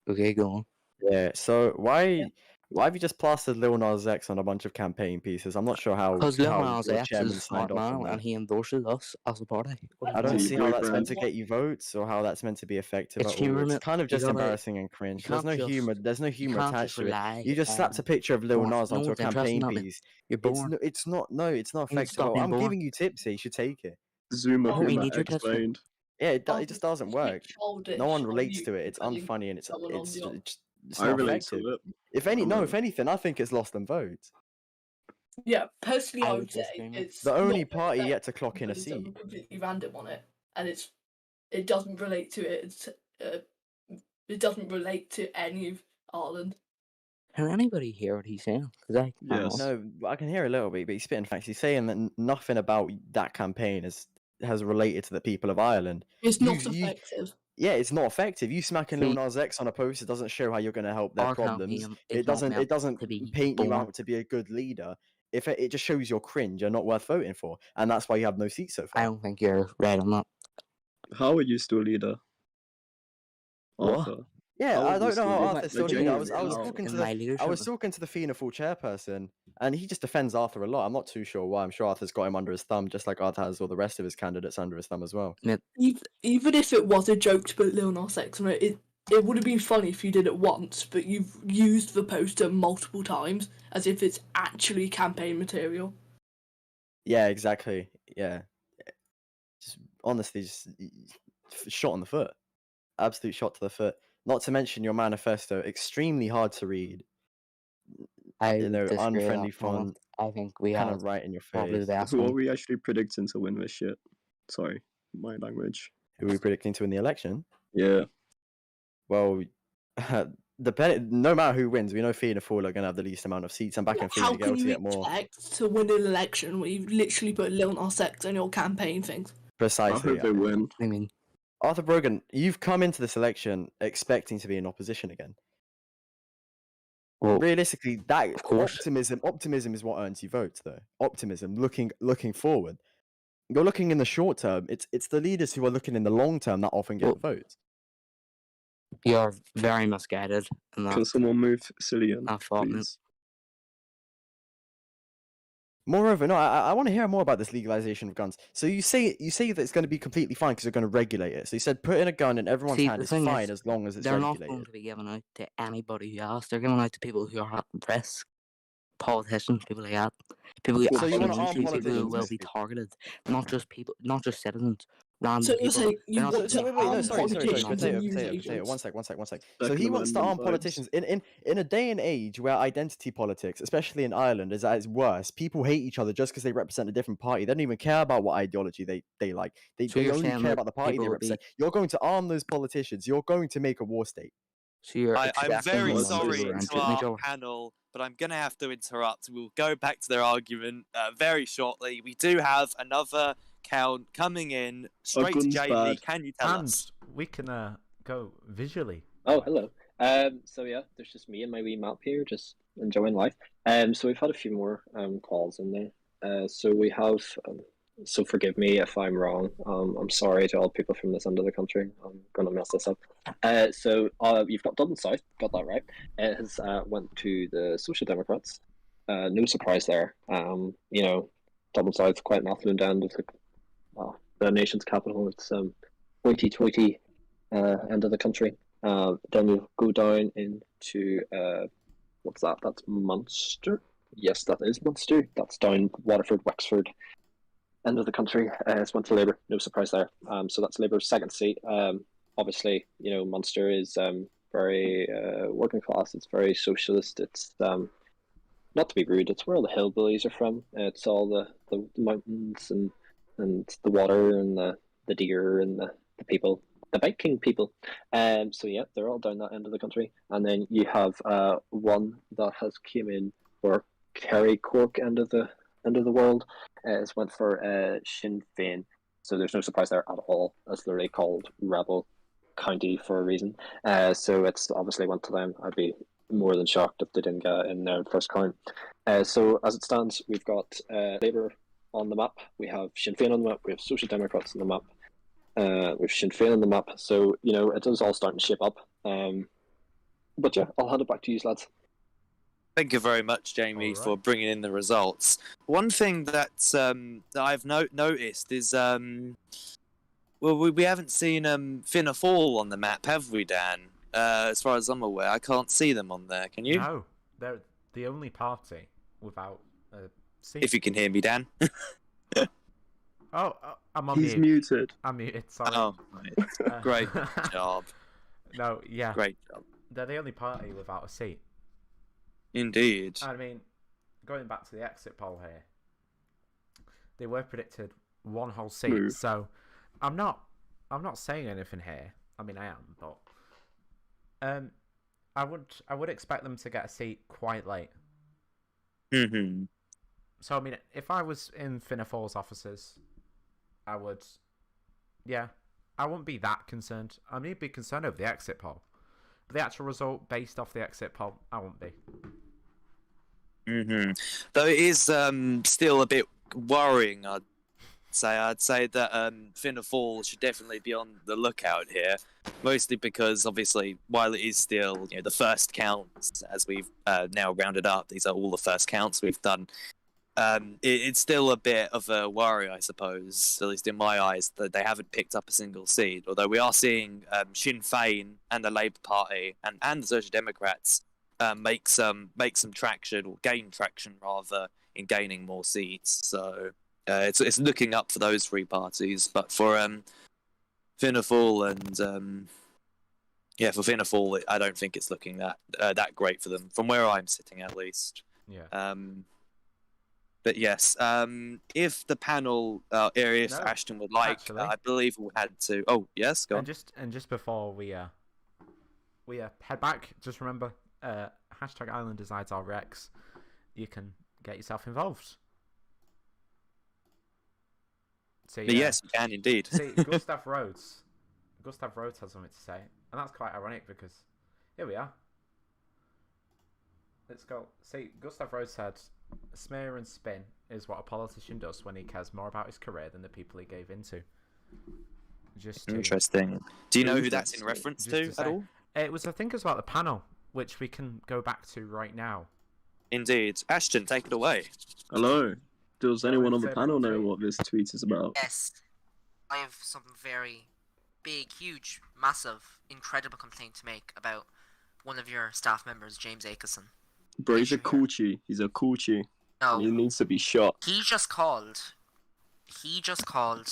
Okay, go on. Yeah. So why have you just plastered Lil Nas X on a bunch of campaign pieces? I'm not sure how Because Lil how Nas your X chairman is a signed smart off on man that. and he endorses us as a party. I don't Do see you how boy that's meant to brand? get you votes or how that's meant to be effective It's at all. humor, It's mate. kind of You just gotta- embarrassing and cringe. you There's can't no humor. just- There's no humor can't just attached to it. rely You just slapped a on- picture of Lil No Nas no onto a one's interested in campaign that, mate. piece. You're It's born. no, it's not. No, it's not You need to effective. stop at all. being I'm born. giving you tips here. You should take it. Zoom Oh, up we in need that your tips, mate. explained. Yeah, it Oh, just doesn't it's a bit work. childish No one of relates you to it. It's depending unfunny and someone on it's your- it's I not relate effective. to it. If I'm anything, I think it's lost them votes. Yeah, personally, I I would would say disagree, mate. it's The only not party effective yet to clock in a because it's seat. completely random on it, and it doesn't relate to it. It doesn't relate to any of Ireland. Can anybody hear what he's saying? Because I can't. Yes. No, I can hear a little bit, but he's spitting facts. He's saying that nothing about that campaign has related to the people of Ireland. It's You- not you- effective. Yeah, it's not effective. You smacking Lil See, Nas X on a poster doesn't show how you're going to help their our problems. campaign is It not doesn't. meant It doesn't to be paint you born. out to be a good leader. If it just shows you're cringe, you're not worth voting for, and that's why you have no seats so I far. don't think you're right on that. How are you still leader? What? Arthur. Yeah, How I are you don't know still how leader? Arthur's Like, still leader. I was genuinely, how? talking to in the my leadership. I was talking to the FINA full chairperson, and he just defends Arthur a lot. I'm not too sure why. I'm sure Arthur's got him under his thumb, just like Arthur has all the rest of his candidates under his thumb as well. Even if it was a joke to put Lil Nas X on it, it would have been funny if you did it once, but you've used the poster multiple times as if it's actually campaign material. Yeah, exactly. Yeah, just honestly, just shot on the foot. Absolute shot to the foot. Not to mention your manifesto, extremely hard to read. I You know, disagree with unfriendly that comment. font, I think we kind have of right in your probably the face. best Who are one. we actually predicting to win this shit? Sorry, my language. Who are we predicting to win the election? Yeah. Well, no matter who wins, we know Fianna Fáil are going to have the least amount of seats. I'm back in How Fine Gael can to you get more. expect to win an election when you've literally put Lil Nas X on your campaign things? I Precisely. hope they win. I mean, Arthur Brogan, you've come into this election expecting to be in opposition again. well, Realistically, that of course. optimism is what earns you votes, though. Optimism, looking forward. You're looking in the short term. It's the leaders who are looking in the long term that often get Well, the votes. You're very misguided in Can that, someone move Cillian, that thought, mate. please? Moreover, no, I want to hear more about this legalization of guns. So you say that it's going to be completely fine because you're going to regulate it. So you said putting a gun in everyone's See, hand the is thing fine is, as long as it's they're not regulated. going to be given out to anybody who asks. They're given out to people who are at risk, politicians, people like that, people who So you actually wanna need arm to, people who politicians, will be basically? targeted, not just people, not just citizens, random So you're people. saying you They're not want just to being Wait, no, arm sorry, politicians not and potato, news potato. agents? One sec. So Second he wants to Amendment arm vibes. politicians in a day and age where identity politics, especially in Ireland, is at its worst. People hate each other just because they represent a different party. They don't even care about what ideology they like. They So you're only saying care that about the party people they will be- represent. You're going to arm those politicians. You're going to make a war state. So you're I'm expecting very them Let's to do sorry go it. around to shooting each our other. panel, but I'm going to have to interrupt. We'll go back to their argument very shortly. We do have another count coming in straight to gun's Jamie. bad. Can you tell And us? we can go visually. Oh, hello. So yeah, there's just me and my wee map here, just enjoying life. So we've had a few more calls in there. So we have. So forgive me if I'm wrong. I'm sorry to all people from this end of the country. I'm gonna mess this up. So you've got Dublin South. Got that right. It has went to the Social Democrats. No surprise there. You know, Dublin South quite an affluent end of the nation's capital. It's hoity-toity end of the country. Then we'll go down into what's that? That's Munster. Yes, that is Munster. That's down Waterford, Wexford, end of the country has went to Labour. No surprise there. So that's Labour's second seat. Obviously, Munster is very working class. It's very socialist. It's not to be rude. It's where all the hillbillies are from. It's all the mountains and the water and the deer and the people, the Viking people. So yeah, they're all down that end of the country. And then you have one that has came in for Kerry Cork end of the world. It's went for Sinn Féin. So there's no surprise there at all. It's literally called Rebel County for a reason. So it's obviously went to them. I'd be more than shocked if they didn't get in their first count. So as it stands, we've got Labour on the map. We have Sinn Féin on the map. We have Social Democrats on the map. We have Sinn Féin on the map. So it is all starting to shape up. But yeah, I'll hand it back to you, lads. Thank you very much, Jamie, All right. for bringing in the results. One thing that I've noticed is, well, we haven't seen Fianna Fáil on the map, have we, Dan? As far as I'm aware, I can't see them on there. Can you? No, they're the only party without a seat. If you can hear me, Dan. Oh, I'm on He's mute. muted. I'm muted. Sorry. Oh, right. Great job. No, yeah, Great job. they're the only party without a seat. Indeed. I mean, going back to the exit poll here, they were predicted one whole seat. Move. So, I'm not saying anything here. I mean, I am, but I would expect them to get a seat quite late. Mm-hmm. So, I mean, if I was in Fianna Fáil's offices, I wouldn't be that concerned. I mean, I'd be concerned over the exit poll. But the actual result based off the exit poll, I won't be. Mm-hmm. Though it is still a bit worrying, I'd say that Fianna Fáil should definitely be on the lookout here, mostly because obviously while it is still the first counts, as we've now rounded up, these are all the first counts we've done. It's still a bit of a worry, I suppose, at least in my eyes, that they haven't picked up a single seat. Although we are seeing Sinn Féin and the Labour Party and the Social Democrats make some traction, or gain traction rather, in gaining more seats. So it's looking up for those three parties. But for Fianna Fáil and for Fianna Fáil, I don't think it's looking that great for them, from where I'm sitting at least. Yeah. But yes, if the panel, or if No, Ashton would like, actually. I believe we had to. Oh yes, go on. And just before we head back, just remember hashtag Island Decides Our Rex. You can get yourself involved. See, But yes, you can indeed. see, Gustav Rhodes has something to say, and that's quite ironic because here we are. Let's go. See, Gustav Rhodes said, "Smear and spin is what a politician does when he cares more about his career than the people he gave into." Just to, Interesting. Do you know who that's in reference just to say- at all? It was, I think, it was about the panel, which we can go back to right now. Indeed. Ashton, take it away. Hello. Does anyone on the Say panel that know tweet. what this tweet is about? Yes, I have some very big, huge, massive, incredible complaint to make about one of your staff members, James Akerson. Bro, he's a coochie. He's a coochie. No, He needs to be shot. he just called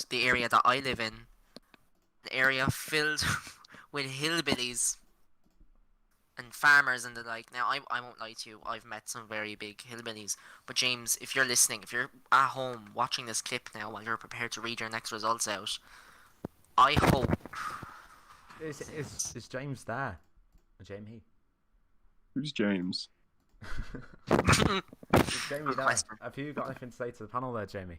the area that I live in an area filled with hillbillies and farmers and the like. Now, I won't lie to you, I've met some very big hillbillies. But James, if you're listening, if you're at home watching this clip now while you're prepared to read your next results out, I hope... Is James there? Jamie? Who's James? Is Jamie Good there? question. Have you got anything to say to the panel there, Jamie?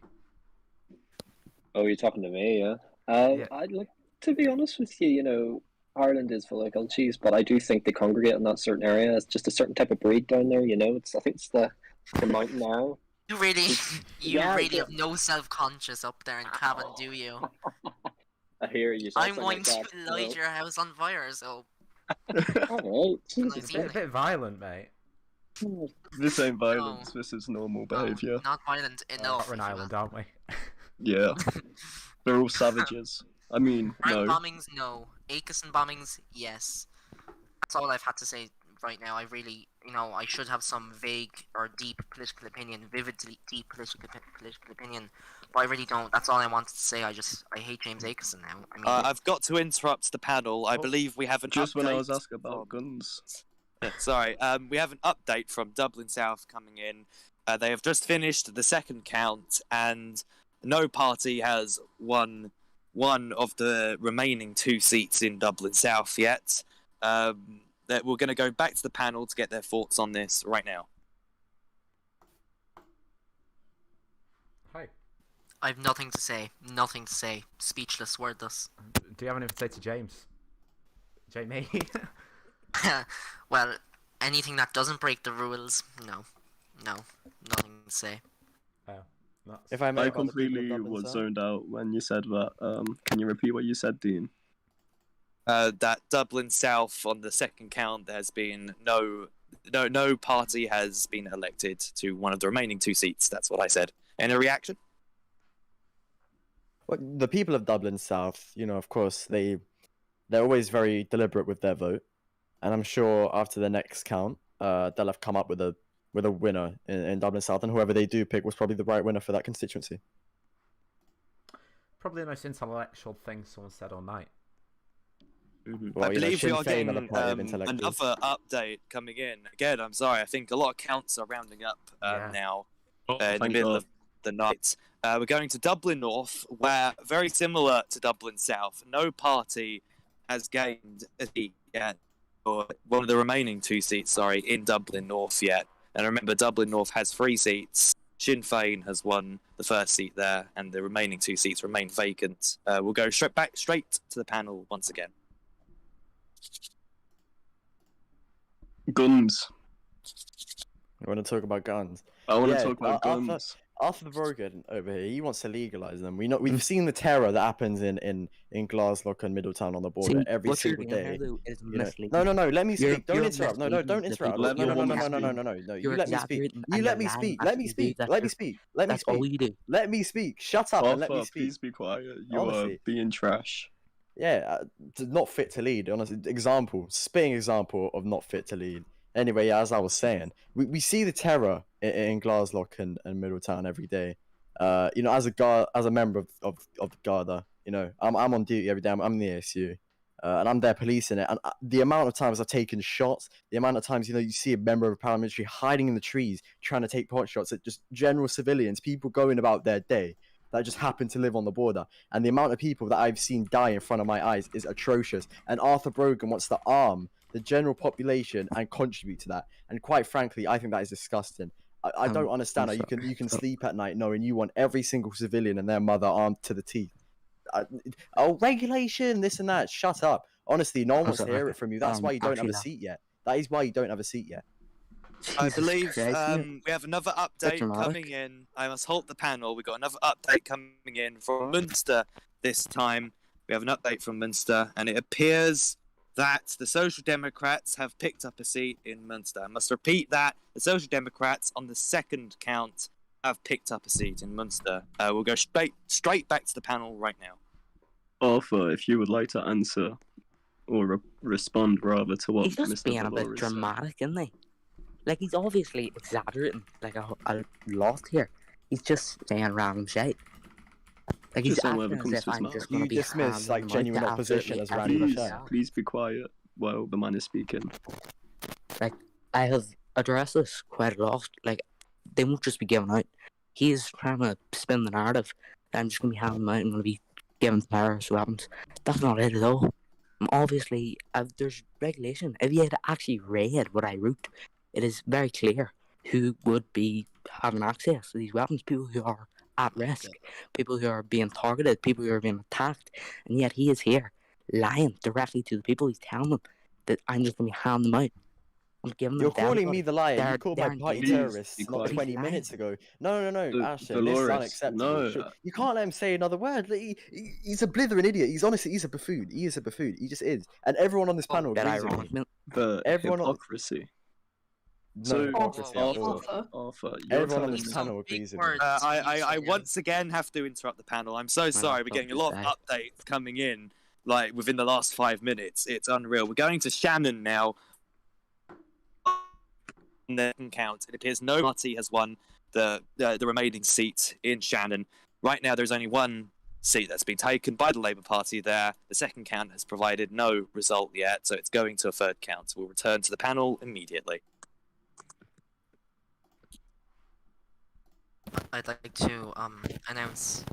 Oh, you're talking to me, yeah? Yeah. I'd like to be honest with you. Ireland is full of cultures, but I do think they congregate in that certain area. It's just a certain type of breed down there. I think it's the mountain now. You really, Yeah, really yeah. have no self-conscious up there in Cavan, do you? I hear you. I'm going to light your house on fire, so... Alright, It's Jesus. a bit violent, mate. This ain't violence. This is normal No, behaviour. not violent enough. We're an if you island, will. aren't we? Yeah. They're all savages. I mean, Rank no. bombings, no. Akerson bombings, yes. That's all I've had to say right now. I really, I should have some vague or deep political opinion, vividly deep political opinion, but I really don't. That's all I wanted to say. I hate James Akerson now. I mean, I've got to interrupt the panel. I believe we have an Just update. when I was asking about from- guns. Sorry, we have an update from Dublin South coming in. They have just finished the second count, and no party has won one of the remaining 2 seats in Dublin South yet. That we're going to go back to the panel to get their thoughts on this right now. Hi. I have nothing to say. Nothing to say. Speechless, wordless. Do you have anything to say to James? Jamie? Well, anything that doesn't break the rules, no, nothing to say. Oh, that's... If I may, I about the people of completely Dublin was South. zoned out when you said that. Can you repeat what you said, Dean? That Dublin South on the second count, there's been no party has been elected to one of the remaining 2 seats. That's what I said. Any reaction? Well, the people of Dublin South, of course, they're always very deliberate with their vote, and I'm sure after the next count, they'll have come up with a winner in Dublin South, and whoever they do pick was probably the right winner for that constituency. Probably the most intellectual thing someone said all night. Well, I believe we Sinn are Féin getting are the party of intellectuals. another update coming in. Again, I'm sorry. I think a lot of counts are rounding up Yeah. now in the Thank middle God. of the night. We're going to Dublin North, where, very similar to Dublin South, no party has gained a seat yet, or one of the remaining 2 seats, in Dublin North yet. And remember, Dublin North has 3 seats. Sinn Féin has won the first seat there, and the remaining 2 seats remain vacant. We'll go straight to the panel once again. Guns. You want to talk about guns? I want to Yeah, talk about Arthur- guns. Arthur Brogan over here, he wants to legalize them. We've seen the terror that happens in Glasgow and Middletown on the border See, every what you're single doing day. here, though, is You know- misleading. No, let me You're- speak. Don't you're interrupt. No, misleading don't the interrupt. people. No, You're no, exaggerating. you You're let me speak. exaggerating You and let me you're speak. lying. Let me Actually, speak. that's Let me just- speak. Let me That's all speak. you do. Let me speak. Shut up and let me Arthur, speak. please be quiet. You Honestly. are being trash. Yeah, not fit to lead. Honestly, spitting example of not fit to lead. Anyway, as I was saying, we see the terror in Glasgow and Middletown every day. As a member of the Garda, I'm on duty every day. I'm in the ASU, and I'm there policing it. And the amount of times I've taken shots, the amount of times you see a member of paramilitary hiding in the trees trying to take pot shots at just general civilians, people going about their day that just happen to live on the border, and the amount of people that I've seen die in front of my eyes is atrocious. And Arthur Brogan wants to arm the general population and contribute to that. And quite frankly, I think that is disgusting. I don't understand how you can sleep at night knowing you want every single civilian and their mother armed to the teeth. Regulation, this and that. Shut up. Honestly, no one wants to hear it from you. That's why you don't have a seat yet. That is why you don't have a seat yet. I Jesus believe Christ, mate. we have another update dramatic. coming in. I must halt the panel. We've got another update coming in from Munster this time. We have an update from Munster, and it appears that the Social Democrats have picked up a seat in Munster. I must repeat that. The Social Democrats, on the second count, have picked up a seat in Munster. We'll go straight back to the panel right now. Arthur, if you would like to answer or respond rather to what He's just Mr. being a bit Valor said. dramatic, isn't he? Like, he's obviously exaggerating, like, a lot here. He's just saying random shit. Like, he's Just saying acting whatever as comes if to his I'm mouth. just going You to be dismiss, handing like, him out genuine to opposition absolutely as random everyone shit. else. Please be quiet while the man is speaking. Like, I have addressed this quite a lot. Like, they won't just be given out. He is trying to spin the narrative that I'm just going to be handing them out and going to be giving terrorist weapons. That's not it at all. Obviously, there's regulation. If you had actually read what I wrote, it is very clear who would be having access to these weapons. People who are at risk, people who are being targeted, people who are being attacked, and yet he is here lying directly to the people. He's telling them that I'm just going to be handing them out. I'm giving them You're to calling everybody. me the liar. They're- You called my they're party engaged. terrorists Please, not be 20 quiet. minutes ago. No, Ashton, this is Dolores, unacceptable. no. You can't let him say another word. He's a blithering idiot. He's a buffoon. He is a buffoon. He just is. And everyone on this panel That agrees with me. ironic, man. The Everyone on- hypocrisy. No So, hypocrisy at all. Arthur. Arthur, you're Everyone on telling this me... Some panel big agrees with me. words. I once again have to interrupt the panel. I'm so sorry. We're getting a lot of updates coming in, like, within the last 5 minutes. It's unreal. We're going to Shannon now. the second count, it appears no party has won the remaining seat in Shannon. Right now, there's only one seat that's been taken by the Labour Party there. The second count has provided no result yet, so it's going to a third count. We'll return to the panel immediately. I'd like to announce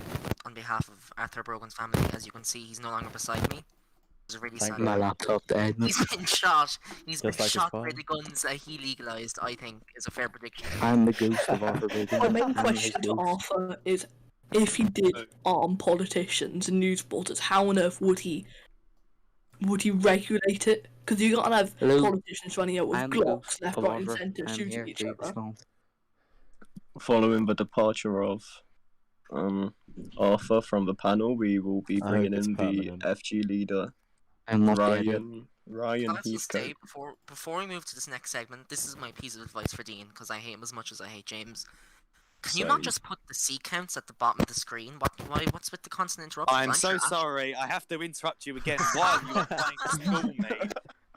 on behalf of Arthur Brogan's family, as you can see, he's no longer beside me. It's really Thank sad. you. My laptop dead. He's been shot. He's been Just like his shot by father. the guns that he legalised, I think, is a fair prediction. I'm the ghost of Arthur Brogan. My main I'm his question to ghost. Arthur is, if he did arm politicians and news reporters, how on earth would he regulate it? Because you can't have Hello? politicians running out with I'm the Glocks ghost left, of right, and Arthur. centre, I'm shooting here each to other. respond. Following the departure of Arthur from the panel, we will be I hope bringing it's in the permanent. FG leader, I'm not dead. Ryan Can I just say, Heathcote. before we move to this next segment, this is my piece of advice for Dean, because I hate him as much as I hate James. Can you not Same. just put the seat counts at the bottom of the screen? What's with the constant interruptions? I'm so sure sorry. I have to interrupt you again while you are trying to school me.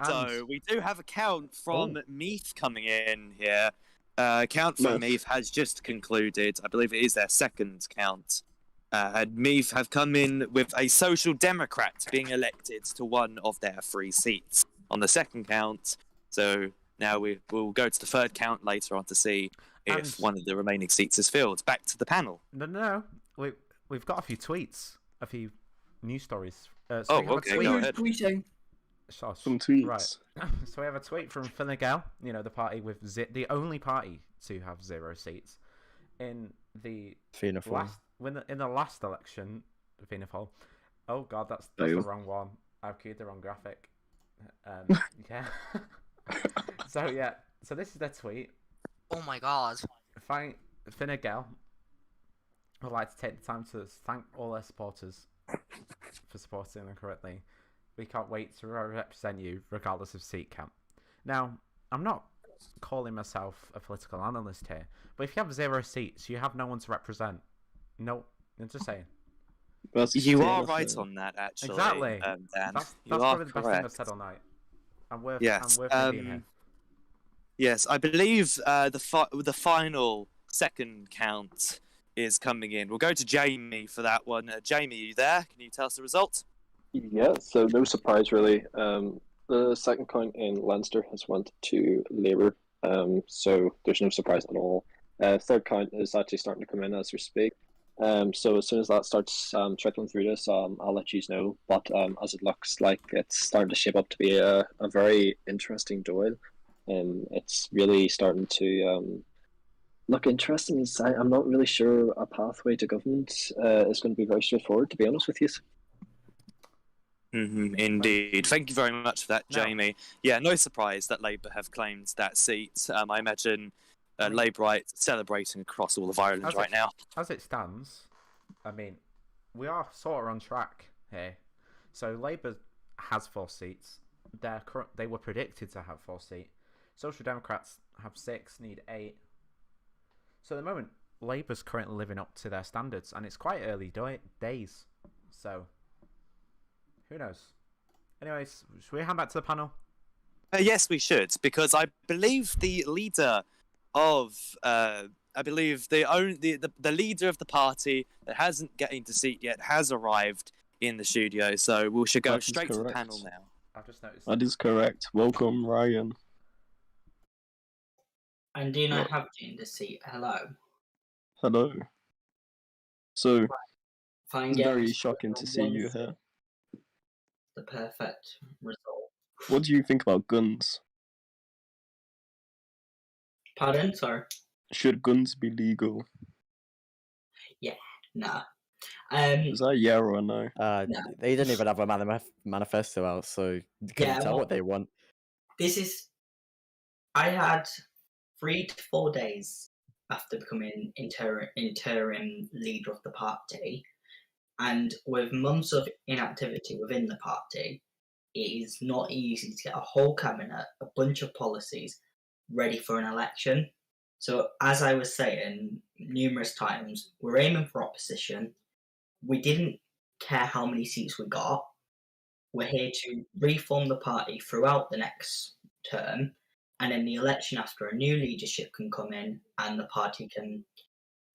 So we do have a count from Meath coming in here. Count from Meath has just concluded. I believe it is their second count. And Meath have come in with a Social Democrat being elected to one of their 3 seats on the second count. So now we'll go to the third count later on to see if And- one of the remaining seats is filled. Back to the panel. No. We've got a few tweets, a few news stories. So Oh, we have okay, A go tweet. ahead. Tweeting. Shush. Some tweets. Right. So we have a tweet from Fine Gael, the party with the only party to have 0 seats in the Fianna Fáil. in the last election. Fianna Fáil. Oh God, that's the Fail. wrong one. I've queued the wrong graphic. Yeah. So this is their tweet. Oh my god. Fine Gael would like to take the time to thank all their supporters for supporting them correctly. We can't wait to represent you regardless of seat count. Now, I'm not calling myself a political analyst here, but if you have 0 seats, you have no one to represent. No, I'm just saying. You are right on that, actually. Exactly. Dan. That's You are probably the best thing I've correct. said all night. I'm worth Yes. being here. Yes, I believe the final second count is coming in. We'll go to Jamie for that one. Jamie, are you there? Can you tell us the result? Yeah, so no surprise really. The second count in Leinster has went to Labour, so there's no surprise at all. Third count is actually starting to come in as we speak. So as soon as that starts trickling through this, I'll let you know. But as it looks like it's starting to shape up to be a very interesting duel. It's really starting to look interesting. I'm not really sure a pathway to government is going to be very straightforward, to be honest with you. Indeed. Thank you very much for that, No. Jamie. Yeah, no surprise that Labour have claimed that seat. I imagine Labourites celebrating across all of Ireland As right now. As it stands, I mean, we are sort of on track here. So Labour has 4 seats. They were predicted to have 4 seats. Social Democrats have 6, need 8. So at the moment, Labour's currently living up to their standards, and it's quite early days. So who knows? Anyways, should we hand back to the panel? Yes, we should, because I believe the leader of the leader of the party that hasn't gained a seat yet has arrived in the studio. So we should go That is straight to the correct. panel now. I've just noticed. That is correct. Welcome, Ryan. And do not have gained a seat. Hello. Hello. So, Fine it's very Games shocking to see you here. the perfect result. What do you think about guns? Pardon? Sorry. Should guns be legal? Nah. Is that yeah or no? No. They didn't even have a manifesto out, so you couldn't Yeah, tell well- what they want. This is. I had 3 to 4 days after becoming interim leader of the party, and with months of inactivity within the party, it is not easy to get a whole cabinet, a bunch of policies ready for an election. So, as I was saying numerous times, we're aiming for opposition. We didn't care how many seats we got. We're here to reform the party throughout the next term and then the election after a new leadership can come in and the party can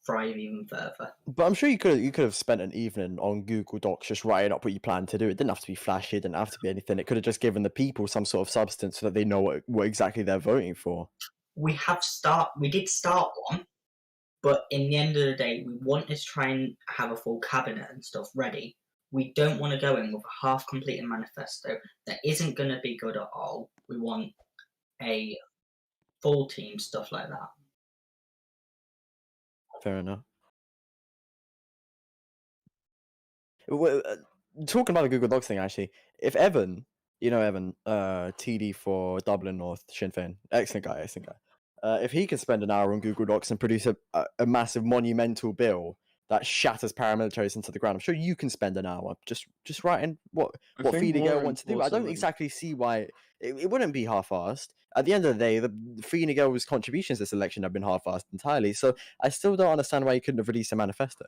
thrive even further. But I'm sure you could have spent an evening on Google Docs just writing up what you plan to do. It didn't have to be flashy. It didn't have to be anything. It could have just given the people some sort of substance so that they know what exactly they're voting for. We did start one, but in the end of the day, we wanted to try and have a full cabinet and stuff ready. We don't want to go in with a half-completed manifesto that isn't going to be good at all. We want a full team, stuff like that. Fair enough. Well, talking about the Google Docs thing, actually, if Evan, Evan, TD for Dublin North, Sinn Féin, excellent guy. If he could spend an hour on Google Docs and produce a massive monumental bill that shatters paramilitaries into the ground, I'm sure you can spend an hour just writing what Fine Gael want to do. I don't exactly see why it wouldn't be half-assed. At the end of the day, the Fine Gael's contributions to this election have been half-assed entirely, so I still don't understand why you couldn't have released a manifesto.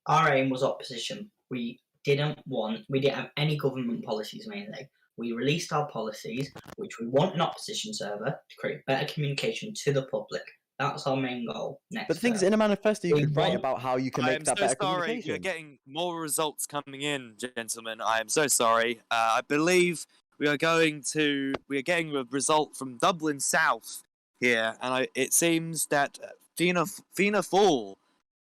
Our aim was opposition. We didn't have any government policies mainly. We released our policies, which we want an opposition server to create better communication to the public. That's our main goal. But the thing is, in a manifesto, you could write about how you can make that better communication. We're getting more results coming in, gentlemen. I am so sorry. I believe we are getting a result from Dublin South here, and it seems that Fianna Fáil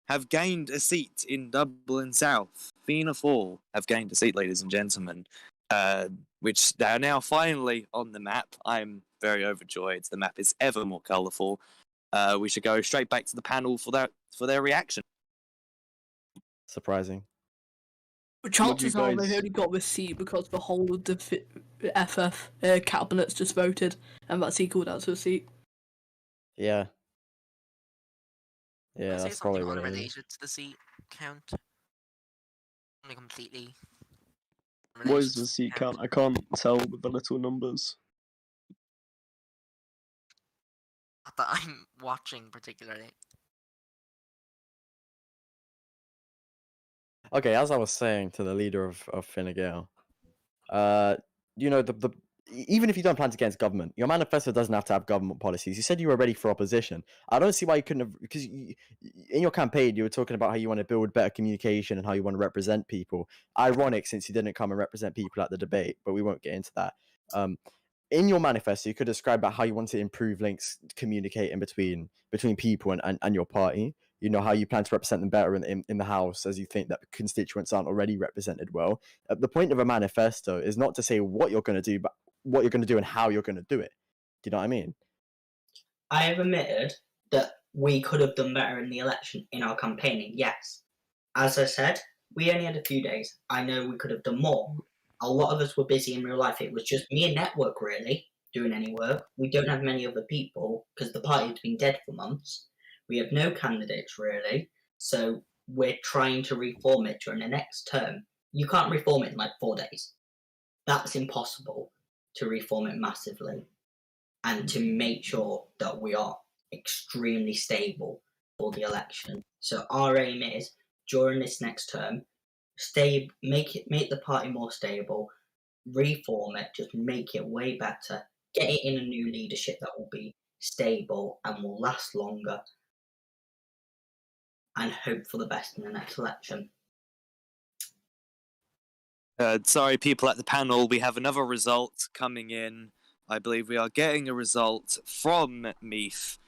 have gained a seat in Dublin South. Fianna Fáil have gained a seat, ladies and gentlemen, which they are now finally on the map. I'm very overjoyed. The map is ever more colourful. We should go straight back to the panel for their reaction. Surprising. But chances are they've only got this seat because the whole of the FF cabinet's just voted, and that's equaled out to a seat. Yeah. Yeah, that's probably what it is. Related to the seat count. Only completely. What is the seat count? I can't tell with the little numbers. Not that I'm watching particularly. Okay, as I was saying to the leader of Fine Gael, even if you don't plan to get against government, your manifesto doesn't have to have government policies. You said you were ready for opposition. I don't see why you couldn't have, because in your campaign you were talking about how you want to build better communication and how you want to represent people. Ironic, since you didn't come and represent people at the debate, but we won't get into that. In your manifesto, you could describe about how you want to improve links communicating between people and your party. You know, how you plan to represent them better in the House, as you think that constituents aren't already represented well. The point of a manifesto is not to say what you're going to do, but what you're going to do and how you're going to do it. Do you know what I mean? I have admitted that we could have done better in the election in our campaigning, yes. As I said, we only had a few days. I know we could have done more. A lot of us were busy in real life. It was just me and Network, really, doing any work. We don't have many other people because the party's been dead for months. We have no candidates, really. So we're trying to reform it during the next term. You can't reform it in like 4 days. That's impossible to reform it massively and to make sure that we are extremely stable for the election. So our aim is, during this next term, make the party more stable, reform it, just make it way better, get it in a new leadership that will be stable and will last longer, and hope for the best in the next election. Sorry, people at the panel, we have another result coming in. I believe we are getting a result from Meath,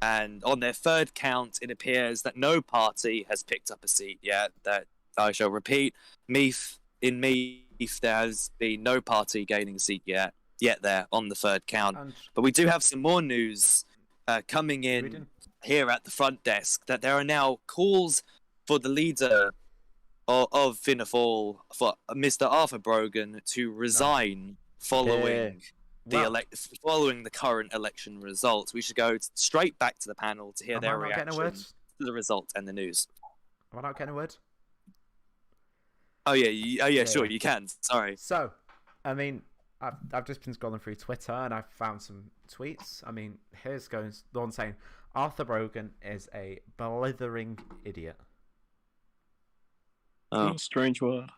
and on their third count, it appears that no party has picked up a seat yet. That I shall repeat, Meath, there has been no party gaining a seat yet there on the third count. But we do have some more news coming in here at the front desk, that there are now calls for the leader of Fianna Fáil, for Mr. Arthur Brogan, to resign following the current election results. We should go straight back to the panel to hear their reaction to the result and the news. Am I not getting a word? Oh yeah, sure, you can. Sorry. So, I mean, I've just been scrolling through Twitter and I've found some tweets. I mean, here's going the one saying Arthur Brogan is a blithering idiot. Oh, strange word.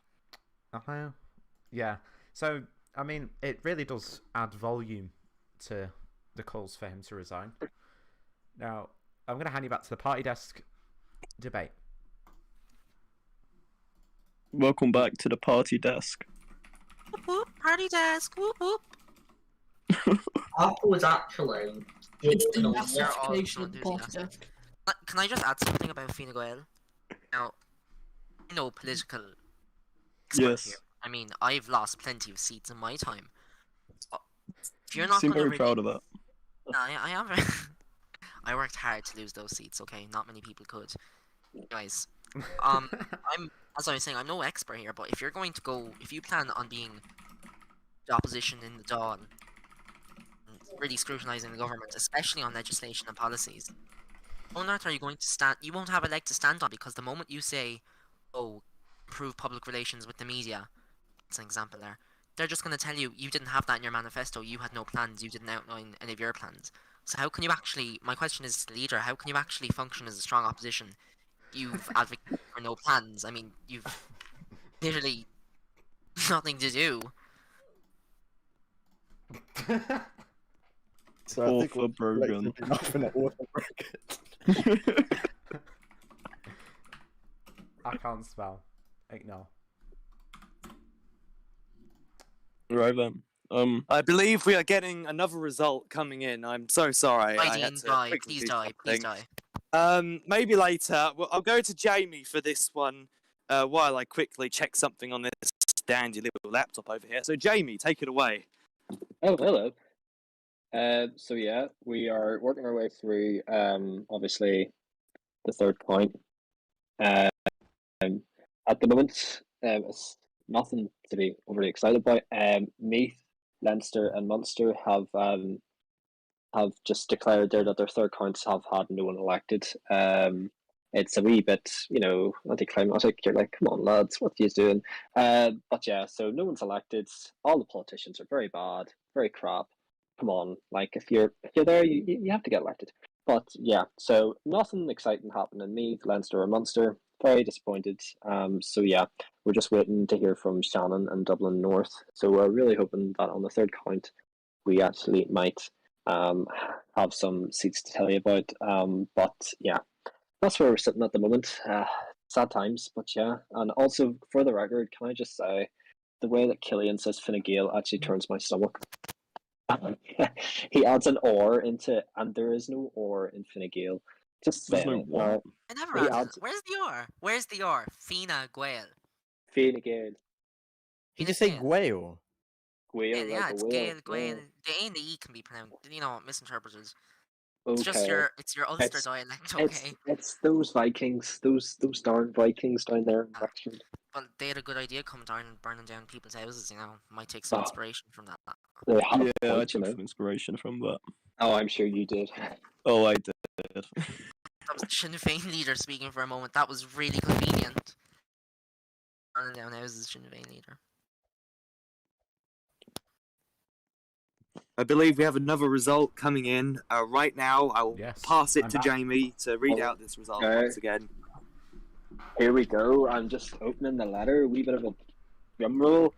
Yeah. So, I mean, it really does add volume to the calls for him to resign. Now, I'm going to hand you back to the party desk debate. Welcome back to the party desk. Whoop, whoop, party desk. Whoop whoop. Arthur was actually It's the Jordan They're all massification so of the party enthusiastic. desk. Can I just add something about Fine Gael? Now, no political expert Yes. here. I mean, I've lost plenty of seats in my time. If you're not Seem going to very proud of that. I am. I worked hard to lose those seats. Okay, not many people could. Guys, as I was saying, I'm no expert here, but if you're going to go, if you plan on being the opposition in the dawn, and really scrutinizing the government, especially on legislation and policies, on earth are you going to stand? You won't have a leg to stand on, because the moment you say, "Oh, improve public relations with the media," that's an example there. They're just going to tell you didn't have that in your manifesto. You had no plans. You didn't outline any of your plans. So how can you actually? My question is to the leader: how can you actually function as a strong opposition? You've advocated for no plans. I mean, you've literally nothing to do. So I think Author Brogan. nothing at author Brogan. I can't spell. Ignore. Right then. I believe we are getting another result coming in. I'm so sorry. I had Dean, to die. quickly Please do die. Please something. die. Maybe later. Well, I'll go to Jamie for this one while I quickly check something on this dandy little laptop over here. So, Jamie, take it away. Oh, hello. So yeah, we are working our way through. Obviously, the third point. At the moment, it's nothing to be overly excited about. Meath, Leinster, and Munster have just declared there that their third counts have had no one elected. It's a wee bit, anticlimactic. You're like, come on, lads, what are you doing? But yeah, so no one's elected. All the politicians are very bad, very crap. Come on, like if you're there, you have to get elected. But yeah, so nothing exciting happened in Meath, Leinster, or Munster. Very disappointed. So yeah, we're just waiting to hear from Shannon and Dublin North. So we're really hoping that on the third count, we actually might have some seats to tell you about. But yeah, that's where we're sitting at the moment. Sad times, but yeah. And also, for the record, can I just say, the way that Killian says Fine Gael actually turns my stomach. He adds an or into, and there is no or in Fine Gael. Just There's saying no it. what? I never He added adds- it. Where's the R? Where's the R? Fine Gael. Fine Gael. He Fine just say Gael. Whale. Gael, Yeah, like a it's whale. Gael, Gael. Yeah. The A and the E can be pronounced, misinterpreted. Okay. It's just it's your Ulster It's- dialect, It's okay? it's those Vikings, those darn Vikings down there in Ah. Wexford. But they had a good idea coming down and burning down people's houses, Might take some Oh. inspiration from that. They have a Yeah, I point, took some inspiration from that. Oh, I'm sure you did. Oh, I did. That was the Sinn Féin leader speaking for a moment. That was really convenient. Burning down houses, Sinn Féin leader. I believe we have another result coming in right now. I'll Yes, pass it I'm to back. Jamie to read Oh, out this result okay. once again. Here we go. I'm just opening the letter. A wee bit of a drum roll.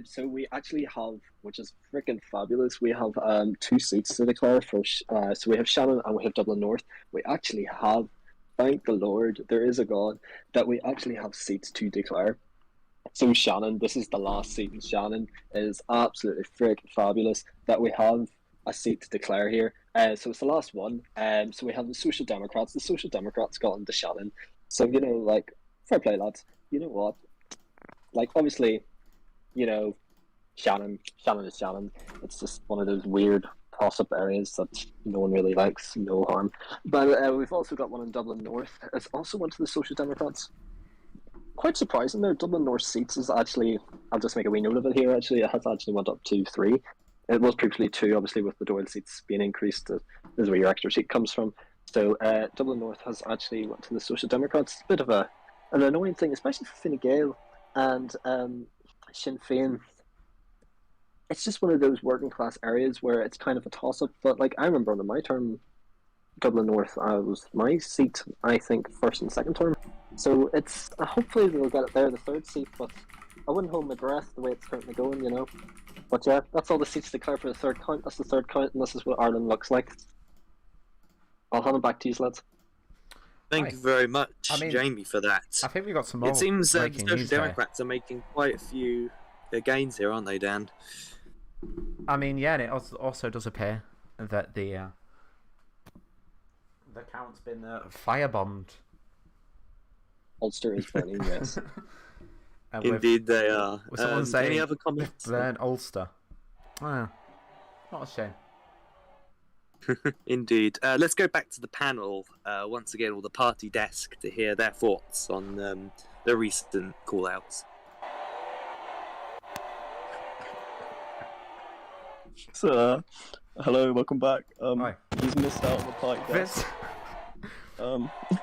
So we actually have, which is freaking fabulous. We have 2 seats to declare for. So we have Shannon and we have Dublin North. We actually have, thank the Lord, there is a God, that we actually have seats to declare. So Shannon, this is the last seat in Shannon. It is absolutely freaking fabulous that we have a seat to declare here. So it's the last one. So we have the Social Democrats. The Social Democrats got into Shannon. So, like, fair play, lads. You know what? Like, obviously, Shannon is Shannon. It's just one of those weird toss-up areas that no one really likes, no harm. But we've also got one in Dublin North. It's also went to the Social Democrats. Quite surprising there. Dublin North seats is actually, I'll just make a wee note of it here, actually. It has actually went up to 3. It was previously 2, obviously, with the Doyle seats being increased. This is where your extra seat comes from. So Dublin North has actually went to the Social Democrats. It's a bit of an annoying thing, especially for Fine Gael and Sinn Féin. It's just one of those working class areas where it's kind of a toss up. But like I remember under my term, Dublin North was my seat. I think first and second term. So it's hopefully they'll get it there, the third seat. But I wouldn't hold my breath the way it's currently going. But yeah, that's all the seats declared for the third count. That's the third count, and this is what Ireland looks like. I'll hand it back to you, lads. Thank Right. you very much, I mean, Jamie, for that. I think we got some more. It seems the breaking Social news here. Democrats are making quite a few gains here, aren't they, Dan? I mean, yeah, and it also does appear that the count's been firebombed. Ulster is burning, yes. And with Indeed, they are. with someone saying, any other comments? burn Ulster. Not a shame. Indeed. Let's go back to the panel once again, or the party desk, to hear their thoughts on the recent call-outs. So, hello, welcome back. Hi. He's missed out on the party desk.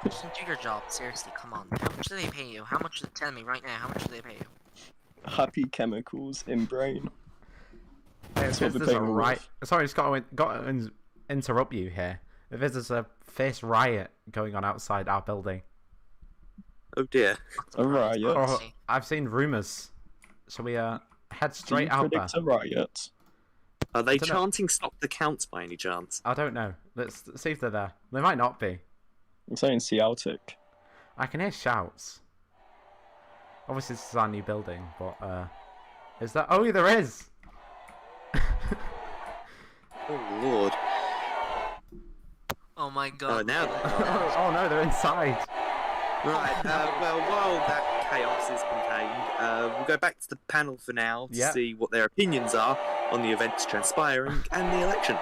Just do your job, seriously, come on. How much do they pay you? How much? Tell me right now, how much do they pay you? Happy chemicals in brain. If what there's we're a paying riot, sorry, just got to interrupt you here. If there's a fierce riot going on outside our building, Oh dear. A riot? or I've seen rumours. Shall we head Do straight you out there? predict a riot? Are they dunno. chanting "Stop the counts" by any chance? I don't know. Let's see if they're there. They might not be. I'm saying Celtic. I can hear shouts. Obviously, this is our new building, but is that? Oh, there is. Oh lord. Oh my Oh, god. now. Oh no, they're inside. Right. Well, while that chaos is contained, we'll go back to the panel for now to Yeah. see what their opinions are on the events transpiring and the election.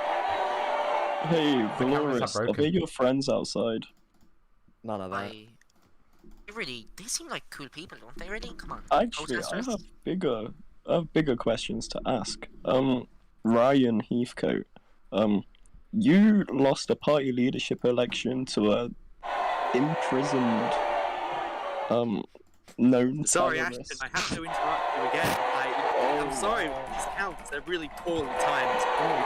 Hey, cameras are Valoris, are broken. they your friends outside? None of that. They seem like cool people, don't they? Really? Come on. Actually, I Protesters? have bigger questions to ask. Ryan Heathcote, you lost a party leadership election to a imprisoned, known Sorry, terrorist. Ashton, I have to interrupt you again. I'm sorry, these counts, they're really poorly timed. Oh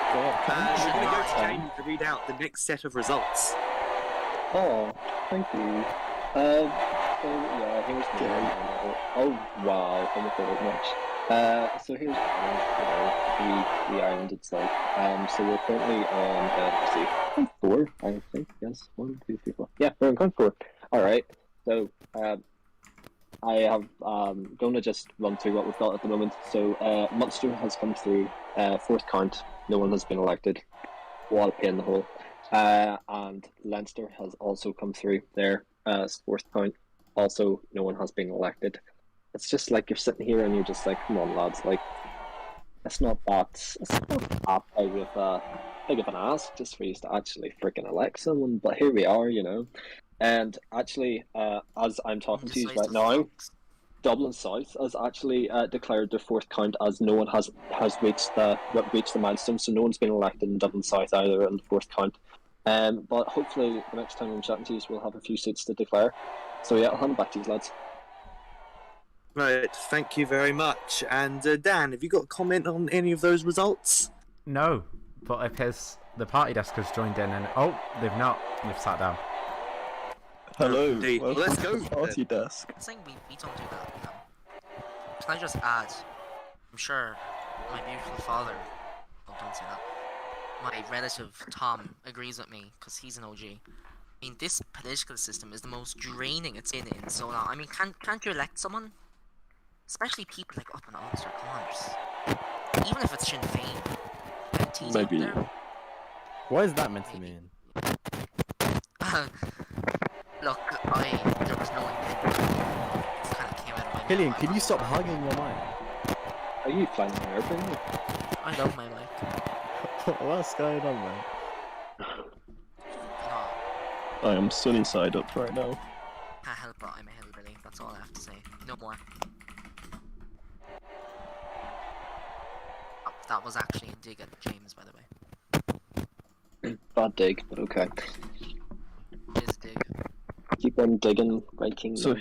God! We're going to go to Fine. Jamie to read out the next set of results. Oh, thank you. So yeah, here's the oh wow, thank you very much. So here's the island itself. So we're currently on let's see, count 4, I think. Yes, 1, 2, 3, 4. Yeah, we're on count 4. All right. So I have going to just run through what we've got at the moment. So Munster has come through, 4th count. No one has been elected. What a pain in the hole. And Leinster has also come through there, 4th count. Also, no one has been elected. It's just like you're sitting here and you're just like, come on, lads, like, it's not that big of an ask just for you to actually freaking elect someone. But here we are, you know. And actually, as I'm talking to you right now, Dublin South has actually declared their 4th count, as no one has reached the milestone, so no one's been elected in Dublin South either in the 4th count. But hopefully the next time I'm chatting to you, we'll have a few seats to declare. So yeah, I'll hand it back to you, lads. Right, thank you very much. And Dan, have you got a comment on any of those results? No, but if the party desk has joined in, and they've not. They've sat down. Hello, Indeed. welcome Let's to go the party desk. I'm saying we don't do that. No. Can I just add? I'm sure my beautiful father. Oh, don't say that. My relative Tom agrees with me because he's an OG. I mean, this political system is the most draining it's been in so long. I mean, can't you elect someone? Especially people like up in Ulster, come on, just, even if it's Sinn Féin. Get TD up Maybe. there. What is that meant to mean? Look, there was no intent. It kind of came out of my Killian, mouth. can you stop hugging your mic? Are you flying an airplane? I love my mic. What's going on, man? No, I am sunny side up right now. can't help it, I'm a hillbilly. That's all I have to say. No more. Oh, that was actually a dig at James, by the way. Bad dig, but okay. It is a dig. Keep on digging, my king. So,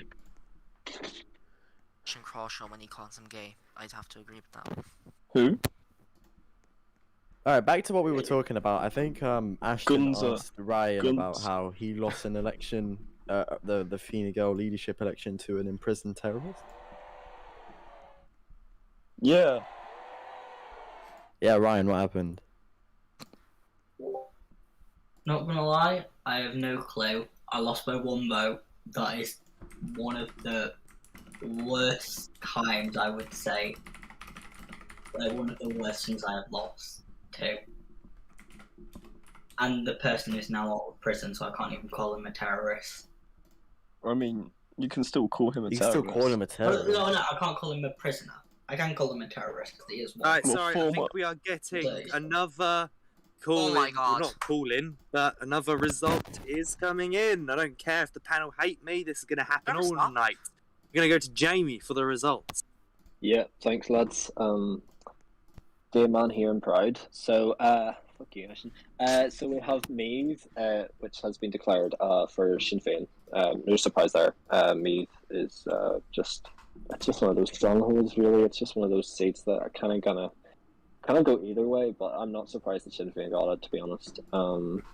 Christian Crawshaw, when he calls him gay, I'd have to agree with that. who? Alright, back to what we were talking about. I think Ashton Gunza. asked Ryan Guns. about how he lost an election, the Fine Gael leadership election to an imprisoned terrorist. Yeah. Yeah, Ryan, what happened? Not gonna lie, I have no clue. I lost by one vote. That is one of the worst times, I would say. Like, one of the worst things I have lost to. And the person is now out of prison, so I can't even call him a terrorist. I mean, you can still call him a You can terrorist. still call him a terrorist. No, I can't call him a prisoner. I can call him a terrorist because he is one. Alright, Well, sorry, I former- think we are getting Sorry. another call Oh my in. God. Well, not call in, but another result is coming in. I don't care if the panel hate me, this is going to happen No, it's all not. night. We're going to go to Jamie for the results. Yeah, thanks, lads. Dear man here and proud. So, fuck you, Ashton. So we have Meath, which has been declared for Sinn Féin. No surprise there. Meath is it's just one of those strongholds, really. It's just one of those seats that are kind of go either way. But I'm not surprised that Sinn Féin got it, to be honest.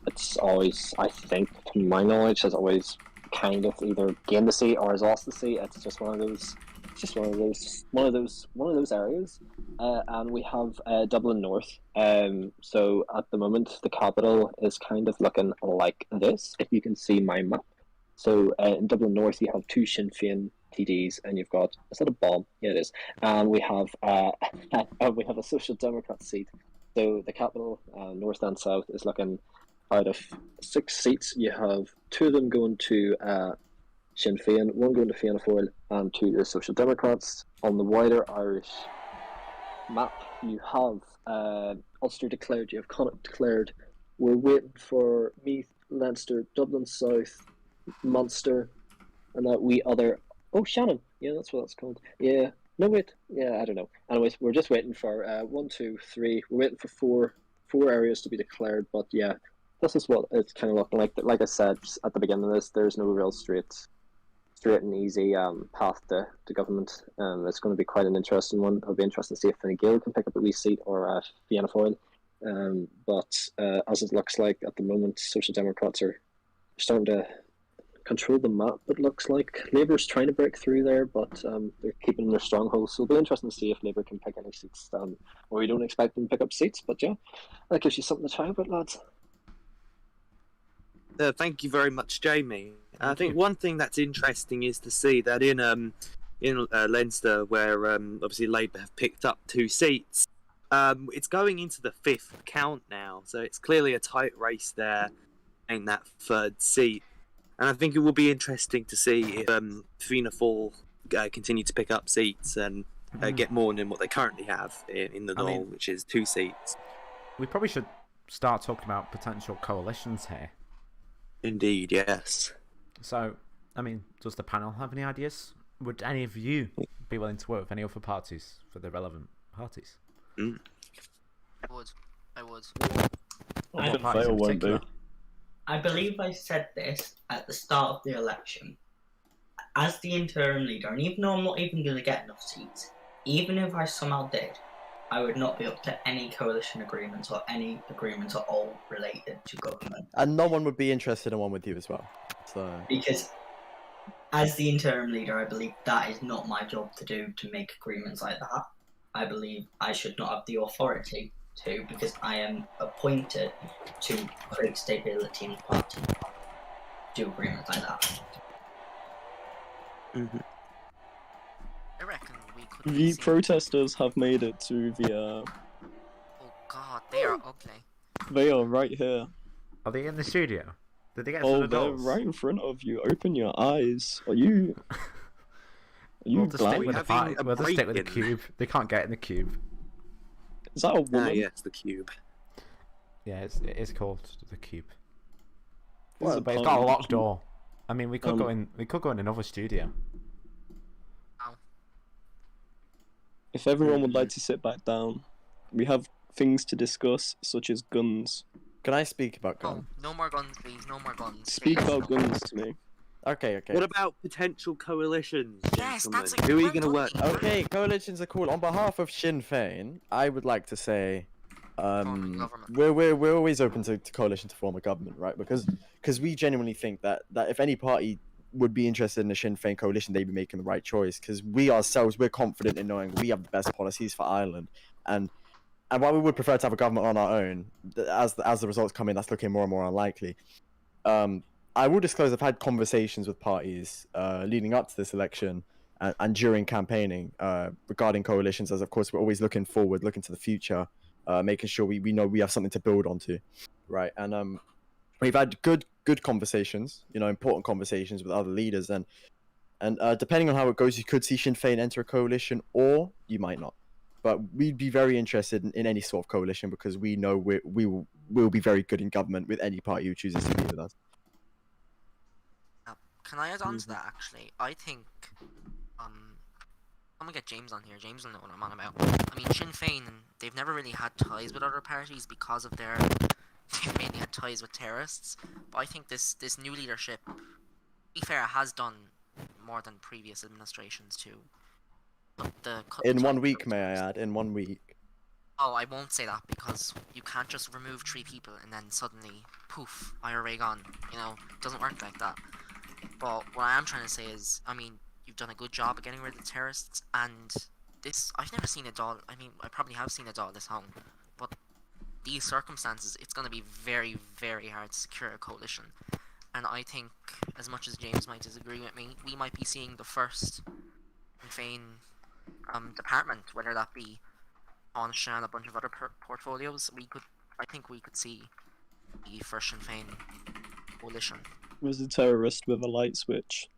It's always, I think, to my knowledge, has always kind of either gained the seat or has lost the seat. It's just one of those. It's just one of those areas, and we have Dublin North. So at the moment, the capital is kind of looking like this. If you can see my map, so in Dublin North, you have two Sinn Féin TDs, and you've got, is that a bomb? Yeah, it is. And we have a Social Democrat seat. So the capital, North and South, is looking out of 6 seats. You have 2 of them going to Sinn Féin, 1 going to Fianna Fáil, and 2 to the Social Democrats. On the wider Irish map, you have Ulster declared, you have Connacht declared. We're waiting for Meath, Leinster, Dublin South, Munster, and that wee other. Oh, Shannon. Yeah, that's what that's called. Yeah. No, wait. Yeah, I don't know. Anyways, we're just waiting for 1, 2, 3. We're waiting for four areas to be declared. But yeah, this is what it's kind of looking like. Like I said at the beginning of this, there's no real straight and easy path to government. It's going to be quite an interesting one. It'll be interesting to see if Fine Gael can pick up a wee seat or Fianna Fáil. But as it looks like at the moment, Social Democrats are starting to control the map. It looks like Labour's trying to break through there, but they're keeping their strongholds. So it'll be interesting to see if Labour can pick any seats. Or we don't expect them to pick up seats, but yeah, that gives you something to try about, lads. Thank you very much, Jamie. I think one thing that's interesting is to see that in Leinster, where obviously Labour have picked up 2 seats, it's going into the 5th count now, so it's clearly a tight race there in that 3rd seat. And I think it will be interesting to see if Fianna Fáil continue to pick up seats and get more than what they currently have in the Dáil, which is 2 seats. We probably should start talking about potential coalitions here. Indeed, yes. So, I mean, does the panel have any ideas? Would any of you be willing to work with any other parties for the relevant parties? I would. What Fine parties in Gael won't particular? do. I believe I said this at the start of the election. As the interim leader, and even though I'm not even going to get enough seats, even if I somehow did, I would not be up to any coalition agreements or any agreements at all related to government. And no one would be interested in one with you as well. So Because as the interim leader, I believe that is not my job to do, to make agreements like that. I believe I should not have the authority to, because I am appointed to create stability in the party, do agreements like that. I reckon we could. The easily- protesters have made it to the. Oh God, they are ugly. They are right here. Are they in the studio? Did they get Oh, through the they're doors? right in front of you. Open your eyes. Are you? Are you We'll just stick blind? with the having party. a We'll just stick with the break-in? cube. They can't get in the cube. Is that a woman? Yes, the cube. Yeah, it is called the cube. This is a But it's part got a of the locked cube. door. I mean, we could go in. We could go in another studio. If everyone would like to sit back down, we have things to discuss, such as guns. can I speak about Oh, guns? no more guns, please. No more guns. Speak please, about no more guns to me. Okay. What about potential coalitions, Yes, gentlemen? that's a Who are you well going to work done. with? Okay, coalitions are cool. On behalf of Sinn Féin, I would like to say, Forming government. we're always open to coalition to form a government, right? Because we genuinely think that if any party would be interested in a Sinn Féin coalition, they'd be making the right choice. Because we ourselves, we're confident in knowing we have the best policies for Ireland, and and while we would prefer to have a government on our own, as the results come in, that's looking more and more unlikely. I will disclose I've had conversations with parties leading up to this election and during campaigning regarding coalitions, as of course we're always looking forward, looking to the future, making sure we know we have something to build onto, right? And we've had good conversations, important conversations with other leaders, and depending on how it goes, you could see Sinn Féin enter a coalition, or you might not. But we'd be very interested in any sort of coalition because we know we'll be very good in government with any party who chooses to be with us. Can I add on to that, actually? I think, I'm gonna get James on here. James will know what I'm on about. I mean, Sinn Féin, they've never really had ties with other parties because of they've mainly had ties with terrorists. But I think this new leadership, to be fair, has done more than previous administrations too. In 1 week, may I add? In 1 week. Oh, I won't say that because you can't just remove 3 people and then suddenly, poof, IRA gone. It doesn't work like that. But what I am trying to say is, I mean, you've done a good job of getting rid of the terrorists, and I've never seen a Dáil. I mean, I probably have seen a Dáil this long, but these circumstances, it's going to be very, very hard to secure a coalition. And I think, as much as James might disagree with me, we might be seeing the first Sinn Féin department, whether that be Tánaiste and a bunch of other portfolios. I think we could see the first Sinn Féin coalition. Was a terrorist with a light switch.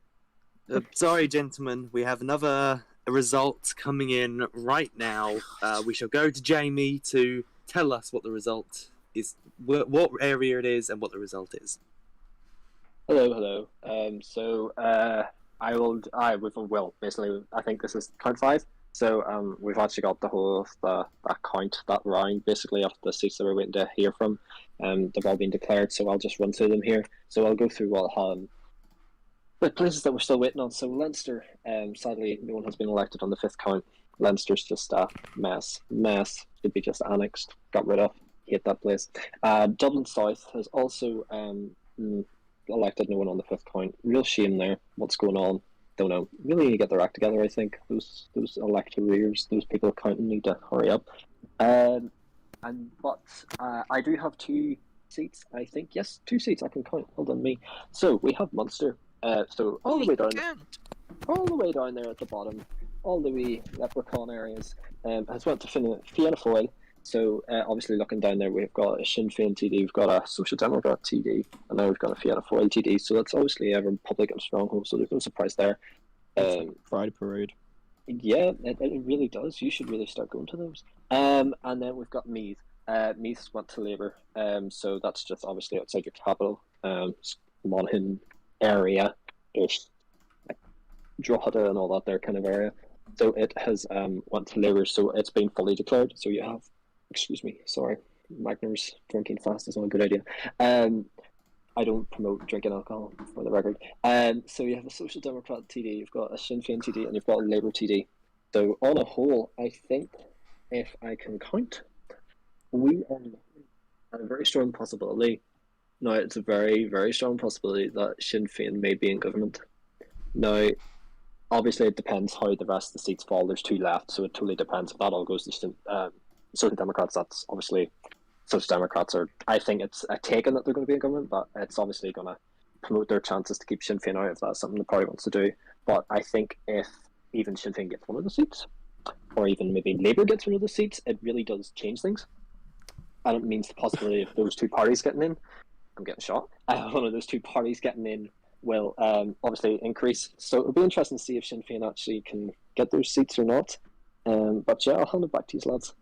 Sorry, gentlemen, we have another result coming in right now. We shall go to Jamie to tell us what the result is, what area it is, and what the result is. Hello. Basically, I think this is count 5. So we've actually got the whole of that count, that round, basically, of the seats that we're waiting to hear from. They've all been declared, so I'll just run through them here. So I'll go through the places that we're still waiting on. So Leinster, sadly, no one has been elected on the 5th count. Leinster's just a mess. It'd be just annexed, got rid of. Hate that place. Dublin South has also elected no one on the 5th count. Real shame there. What's going on? Don't know. Really need to get their act together, I think. Those electors, those people counting, need to hurry up. But I do have 2 seats, I think. Yes, 2 seats I can count. Hold on me. So we have Munster. So all the way down there at the bottom, all the wee leprechaun areas, has went to Fianna Fáil. So obviously looking down there, we've got a Sinn Féin TD, we've got a Social Democrat TD, and now we've got a Fianna Fáil TD. So that's obviously a Republican stronghold. So there's no surprise there. Pride parade. Yeah, it really does. You should really start going to those. And then we've got Meath. Meath's went to Labour. So that's just obviously outside your capital, Monaghan area, there's like Drogheda and all that there kind of area. So it has went to Labour. So it's been fully declared. So you have. Excuse me, sorry. Magner's drinking fast is not a good idea. I don't promote drinking alcohol, for the record. So you have a Social Democrat TD, you've got a Sinn Féin TD, and you've got a Labour TD. So on a whole, I think, if I can count, we are at a very strong possibility. Now, it's a very, very strong possibility that Sinn Féin may be in government. Now, obviously, it depends how the rest of the seats fall. There's 2 left, so it totally depends. If that all goes to Social Democrats, that's obviously Social Democrats are. I think it's a taken that they're going to be in government, but it's obviously going to promote their chances to keep Sinn Féin out if that's something the party wants to do. But I think if even Sinn Féin gets one of the seats, or even maybe Labour gets one of the seats, it really does change things. And it means the possibility of those 2 parties getting in. I'm getting shot. One of those 2 parties getting in will obviously increase. So it'll be interesting to see if Sinn Féin actually can get those seats or not. But yeah, I'll hand it back to you, lads.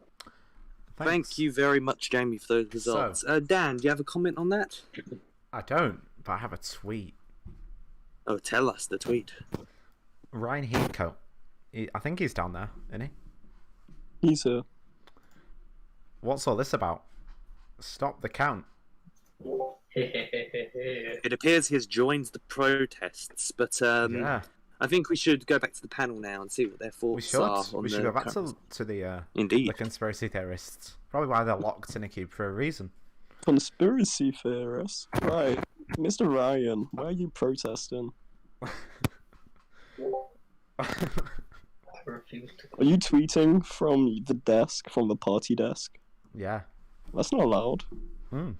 Thanks. Thank you very much, Jamie, for those results. Dan, do you have a comment on that? I don't, but I have a tweet. Oh, tell us the tweet. Ryan Heathcote. I think he's down there, isn't he? He's here. What's all this about? Stop the count. It appears he has joined the protests, but yeah. I think we should go back to the panel now and see what their thoughts are. We should go back to the conspiracy theorists. Probably why they're locked in a cube for a reason. Conspiracy theorists? Right. Mr. Ryan, why are you protesting? Are you tweeting from the desk, from the party desk? Yeah. That's not allowed. Hmm.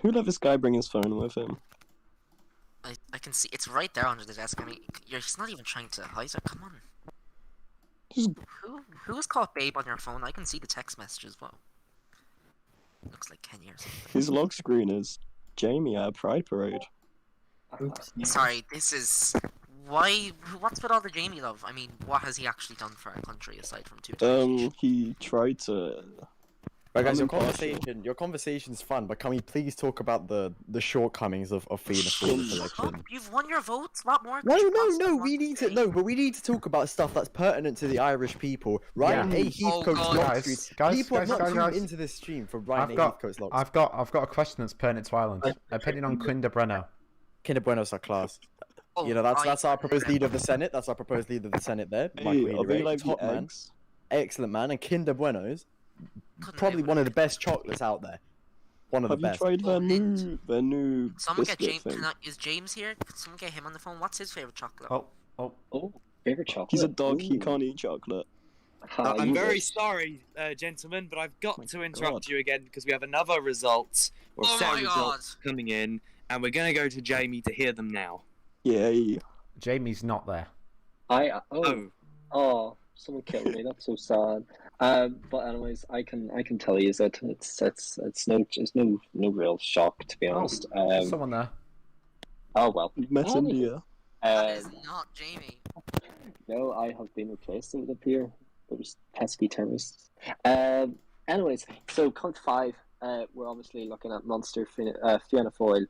Who let this guy bring his phone with him? I can see it's right there under the desk. I mean, he's not even trying to hide it. Come on. Just Who was called babe on your phone? I can see the text messages. Whoa. Looks like Kenya or something. his lock screen is Jamie at a Pride Parade. Oops. Sorry, this is why. What's with all the Jamie love? I mean, what has he actually done for our country aside from 2 He tried to. Right, guys, I'm your impartial. conversation's fun, but can we please talk about the shortcomings of Fianna Fáil this Shut election? up! You've won your votes. What more? No, could you no, possibly no. want We need to say? no, but we need to talk about stuff that's pertinent to the Irish people. Ryan Yeah. A. Heathcote's God. lock Guys, screen. guys, People guys, have not guys, tuned guys. into this stream for Ryan I've A. got, Heathcote's lock. I've got a question that's pertinent to Ireland. Opinion on Kinder Bueno. Kinder Buenos are class. Oh, You know, that's I- our proposed leader of the Senate. That's our proposed leader of the Senate there. Hey, Michael are they Eaderay, like top the man, eggs? excellent man, and Kinder Buenos, couldn't probably live one of the with best chocolates out there. One of Have the you best. tried Oh, their new Someone get biscuit James. thing? Is James here? Can someone get him on the phone? What's his favorite chocolate? Oh, Oh, favorite chocolate. He's a dog. He Ooh. can't eat chocolate. Hi, I'm you very wish. sorry, gentlemen, but I've got My to interrupt God. you again because we have another result or Oh set my of results coming in, and we're going to go to Jamie to hear them now. Yay. Jamie's not there. Oh, someone killed me. That's so sad. But anyways, I can tell you that it's no real shock, to be honest. There's someone there. Oh well. Messenger. That is Um, not Jamie. no, I have been replaced. It would appear those pesky terrorists. Anyways, so count five. We're obviously looking at Munster, Fianna Fáil.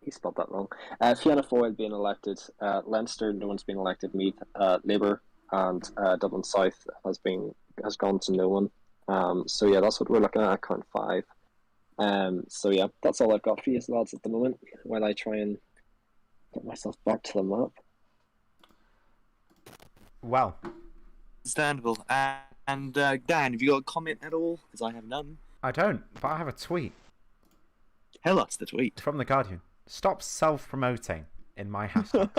He spelled that wrong. Fianna Fáil being elected. Leinster, no one's been elected. Meath, Labour, and Dublin South has gone to no one. So yeah, that's what we're looking at count five. So yeah, that's all I've got for you lads at the moment. While I try and get myself back to the map. Well, Understandable. And Dan, have you got a comment at all? Because I have none. I don't, but I have a tweet Tell us the tweet. from The Guardian. Stop self-promoting in my hashtags.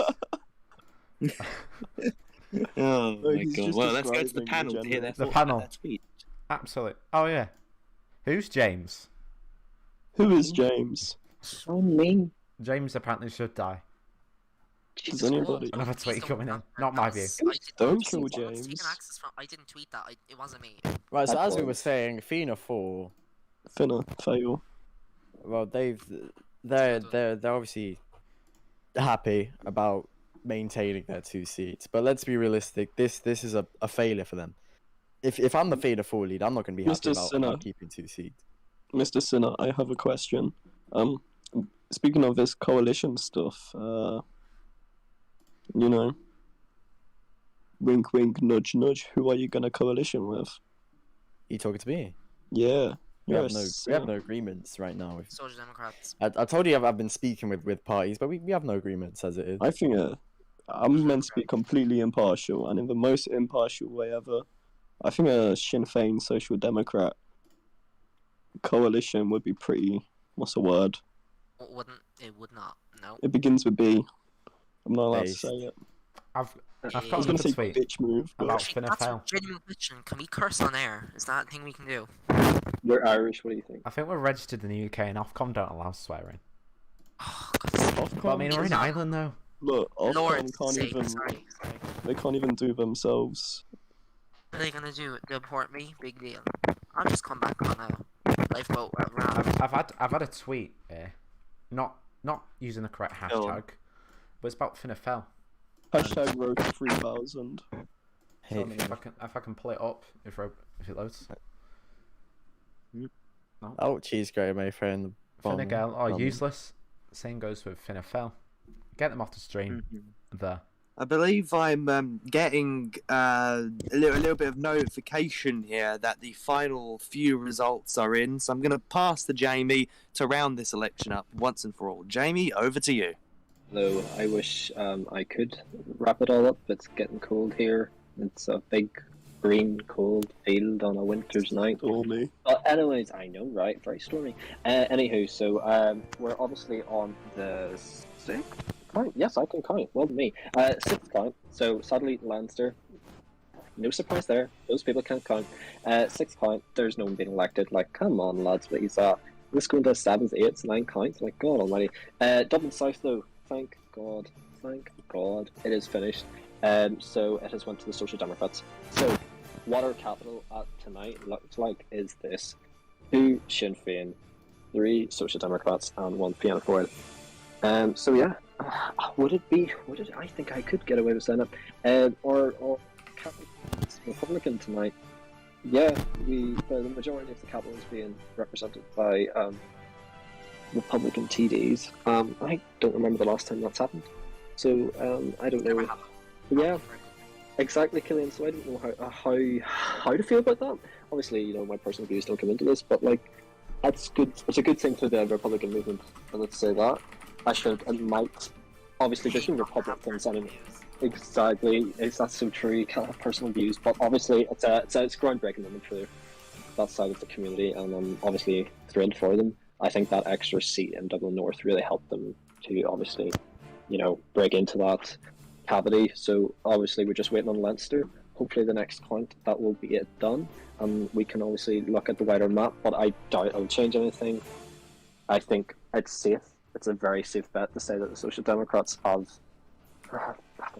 Oh my he's god. just Well, let's go to the describing panel the to hear their The thoughts panel. about that tweet. Absolute. Oh, yeah. Who's James? Who is James? So mean. James apparently should die. Does anybody? Another Please tweet don't- coming in. that- Not that my was- view. I did- Don't that kill was taken James. access from. I didn't tweet that. It wasn't me. Right, so I as we were was. saying, Fianna Fáil, Finna fail. well, they're obviously happy about maintaining their 2 seats, but let's be realistic. This is a failure for them. If I'm the Fianna Fáil lead, I'm not going to be happy Mr. about Sinner. keeping 2 seats. Mr. Sinner, I have a question. Speaking of this coalition stuff, you know, wink, wink, nudge, nudge. Who are you gonna coalition with? You talking to me? Yeah, We you're have a no sinner. agreements right now. Social Democrats. I told you I've been speaking with parties, but we have no agreements as it is. I think I'm meant to be completely impartial, and in the most impartial way ever. I think a Sinn Féin Social Democrat coalition would be pretty. What's the word? Wouldn't it? Would not. No. It begins with B. I'm not allowed Based. to say it. I've I I got was another gonna say tweet bitch move, but about Actually, Fianna that's a Fáil. genuine question. Can we curse on air? Is that a thing we can do? You're Irish. What do you think? I think we're registered in the UK and Ofcom don't allow swearing. Oh, God. But I mean, we're in is- Ireland though. look, Lord, Ofcom can't sake, even. sorry. They can't even do themselves. What are they gonna do? Deport me? Big deal. I'll just come back on a lifeboat around. I've had a tweet here, not using the correct Go on. hashtag, but it's about Fianna Fáil. Hashtag road to 3000. Hey, If I can pull it up, if it loads. oh, cheese grater, my friend. Fine Bong, Gael are bong. useless. Same goes with Fianna Fáil. Get them off the stream. There. I believe I'm getting a little bit of notification here that the final few results are in, so I'm going to pass to Jamie to round this election up once and for all. Jamie, over to you. Though I wish I could wrap it all up. It's getting cold here. It's a big green cold field on a winter's night. Stormy. But anyways, I know, right? Very stormy. Anywho, so we're obviously on the 6th count. Yes, I can count. Well, me. 6th count. So sadly, Leinster no surprise there. Those people can't count. 6 count, there's no one being elected. Like, come on, lads, please. Let's go into 7s, 8s, 9 counts. Like, God almighty. Dublin South, though, thank God, it is finished. So it has went to the Social Democrats. So, what our capital at tonight looks like is this: 2 Sinn Féin, 3 Social Democrats, and 1 Fianna Fáil. So yeah, I think I could get away with saying it. Or capital Republican tonight. Yeah, the majority of the capital is being represented by Republican TDs. I don't remember the last time that's happened. So I don't know. Yeah, exactly, Killian. So I don't know how to feel about that. Obviously, you know, my personal views don't come into this, but like, that's good. It's a good thing for the Republican movement. And let's say that. It might. Obviously, there's no Republicans anymore. Exactly, that's so true. You can't have personal views, but obviously, it's a groundbreaking moment for that side of the community, and I'm obviously thrilled for them. I think that extra seat in Dublin North really helped them to obviously, you know, break into that cavity. So obviously, we're just waiting on Leinster. Hopefully, the next count that will be it done, and we can obviously look at the wider map. But I doubt it'll change anything. I think it's safe. It's a very safe bet to say that the Social Democrats have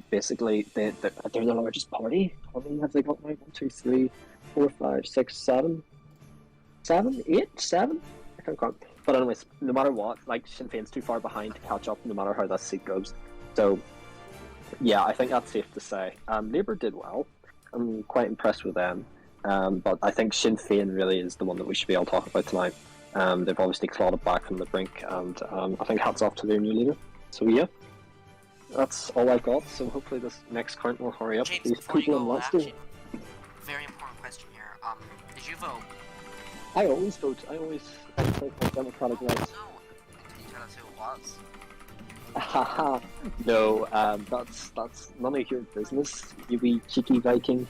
basically they're the largest party. How many have they got now? 1, 2, 3, 4, 5, 6, 7, 8, 7. I can't count. But anyways, no matter what, like Sinn Féin's too far behind to catch up. No matter how that seat goes. So yeah, I think that's safe to say. Labour did well. I'm quite impressed with them. But I think Sinn Féin really is the one that we should be able to talk about tonight. They've obviously clawed it back from the brink, and I think hats off to their new leader. So yeah, that's all I've got. So hopefully this next count will hurry up. James, These before you people in go, Leinster. very important question here. Did you vote? I always vote. I always take my democratic rights. No. Can you tell us who it was? Haha. No, that's none of your business. You wee cheeky Viking.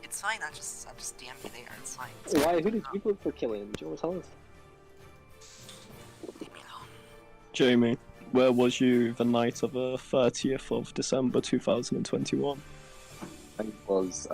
It's fine. I just DM you there. It's fine. Why? Who did you vote for, Killian? Do you want to tell us? Leave me alone. Jamie, where was you the night of the 30th of December 2021? I was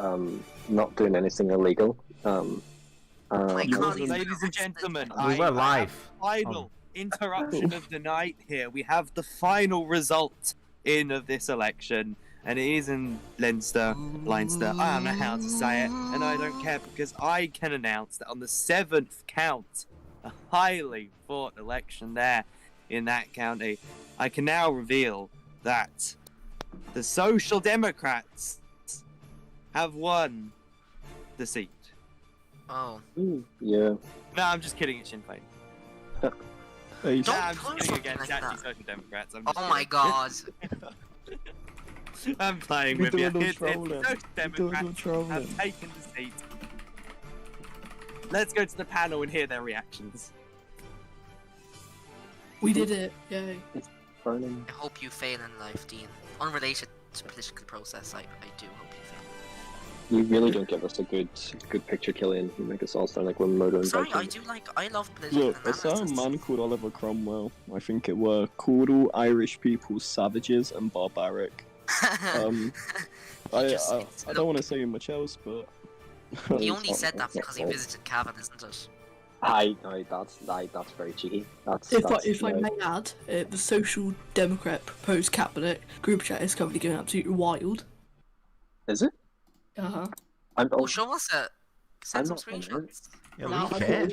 not doing anything illegal. my God, Ladies and gentlemen, We were live. Final interruption of the night here. We have the final result of this election, and it is in Leinster. I don't know how to say it, and I don't care because I can announce that on the 7th count, a highly fought election there in that county, I can now reveal that the Social Democrats have won the seat. Oh. Yeah. No, I'm just kidding. It's Sinn Féin. Hey, Don't I'm pull just kidding something against like actually that. Social Democrats. I'm just Oh my kidding. God. I'm playing You're with you. doing all It's trolling. Social You're doing all Democrats trolling. have taken the seat. Let's go to the panel and hear their reactions. We did it. Yay. Burning. I hope you fail in life, Dean. Unrelated to political process, I do hope you fail. You really don't give us a good picture, Killian. You make us all sound like we're murdering Sorry, Vikings. I love political Look, it's a analysis. man called Oliver Cromwell. I think it were called all Irish people savages and barbaric. I don't want to say much else, but He only said that because he visited Cavan, isn't it? That's very cheeky. If I may add, the Social Democrat proposed cabinet group chat is currently going absolutely wild. Is it? Uh-huh. Oh, show us it. Send some I'm not on screenshots. Yeah, No, we I can.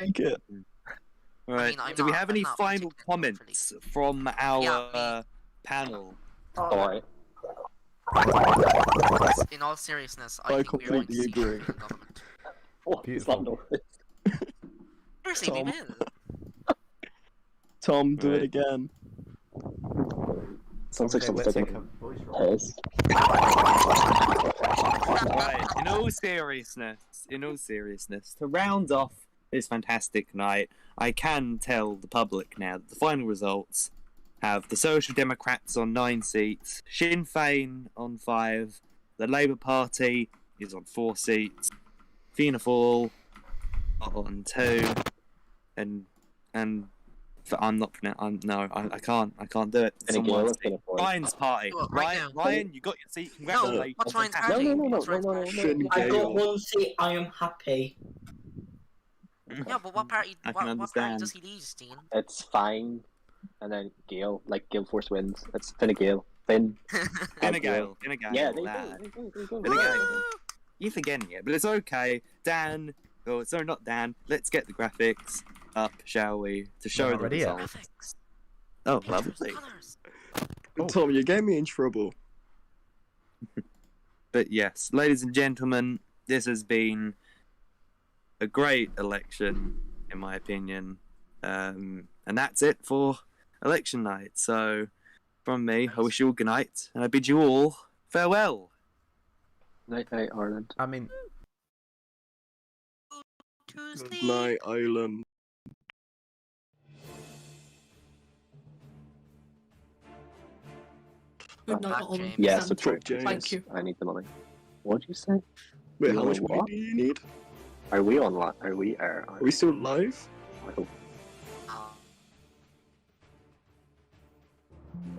like it. Right. I'm Do we not- have I'm any not final particularly comments from our Yeah, panel? Alright. In all seriousness, I I think we're going to completely see agree. a government. What is that Beautiful. noise? Seriously, we Tom. will. Tom, do Right. it again. Sounds like Okay, someone's let's taking take a a voice roll. piss. Right. In all seriousness, to round off this fantastic night, I can tell the public now that the final results have the Social Democrats on 9 seats, Sinn Féin on 5, the Labour Party is on 4 seats, Fianna Fáil on 2, and I'm not. No, I can't. I can't do it. Finn and Gale Someone's have been a boy. Ryan's party. Do it right Ryan, now. Ryan, you got your seat. No, Congratulations. what's Ryan's Fantastic. party? No, no, no, What's no, Ryan's no, no, party? no, Finn no. I got Gale. one seat. I am happy. Yeah, but what party? I can What party understand. does he lead, Steen? It's fine. And then Gale, like Gale Force wins. It's Finn and Gale. Finn. In a gale. In a gale. Yeah, they lad. go. They go. In a gale. You're forgetting it, but it's okay. Dan. Oh, sorry, not Dan. Let's get the graphics up, shall we? To show We're the already up. results. Graphics. Oh, Pictures, lovely. colours. Oh. Tom, you gave me in trouble. But yes, ladies and gentlemen, this has been a great election, in my opinion. And that's it for election night. So, from me, I wish you all good night, and I bid you all farewell. Night, night, Ireland. I mean, To Good sleep. night, Island. Good night, Back, Ireland. James. Yeah, Thank subscribe. James. Thank you. I need the money. What did you say? Wait, You how know much money what? do you need? Are we online? Are we? Are we still live?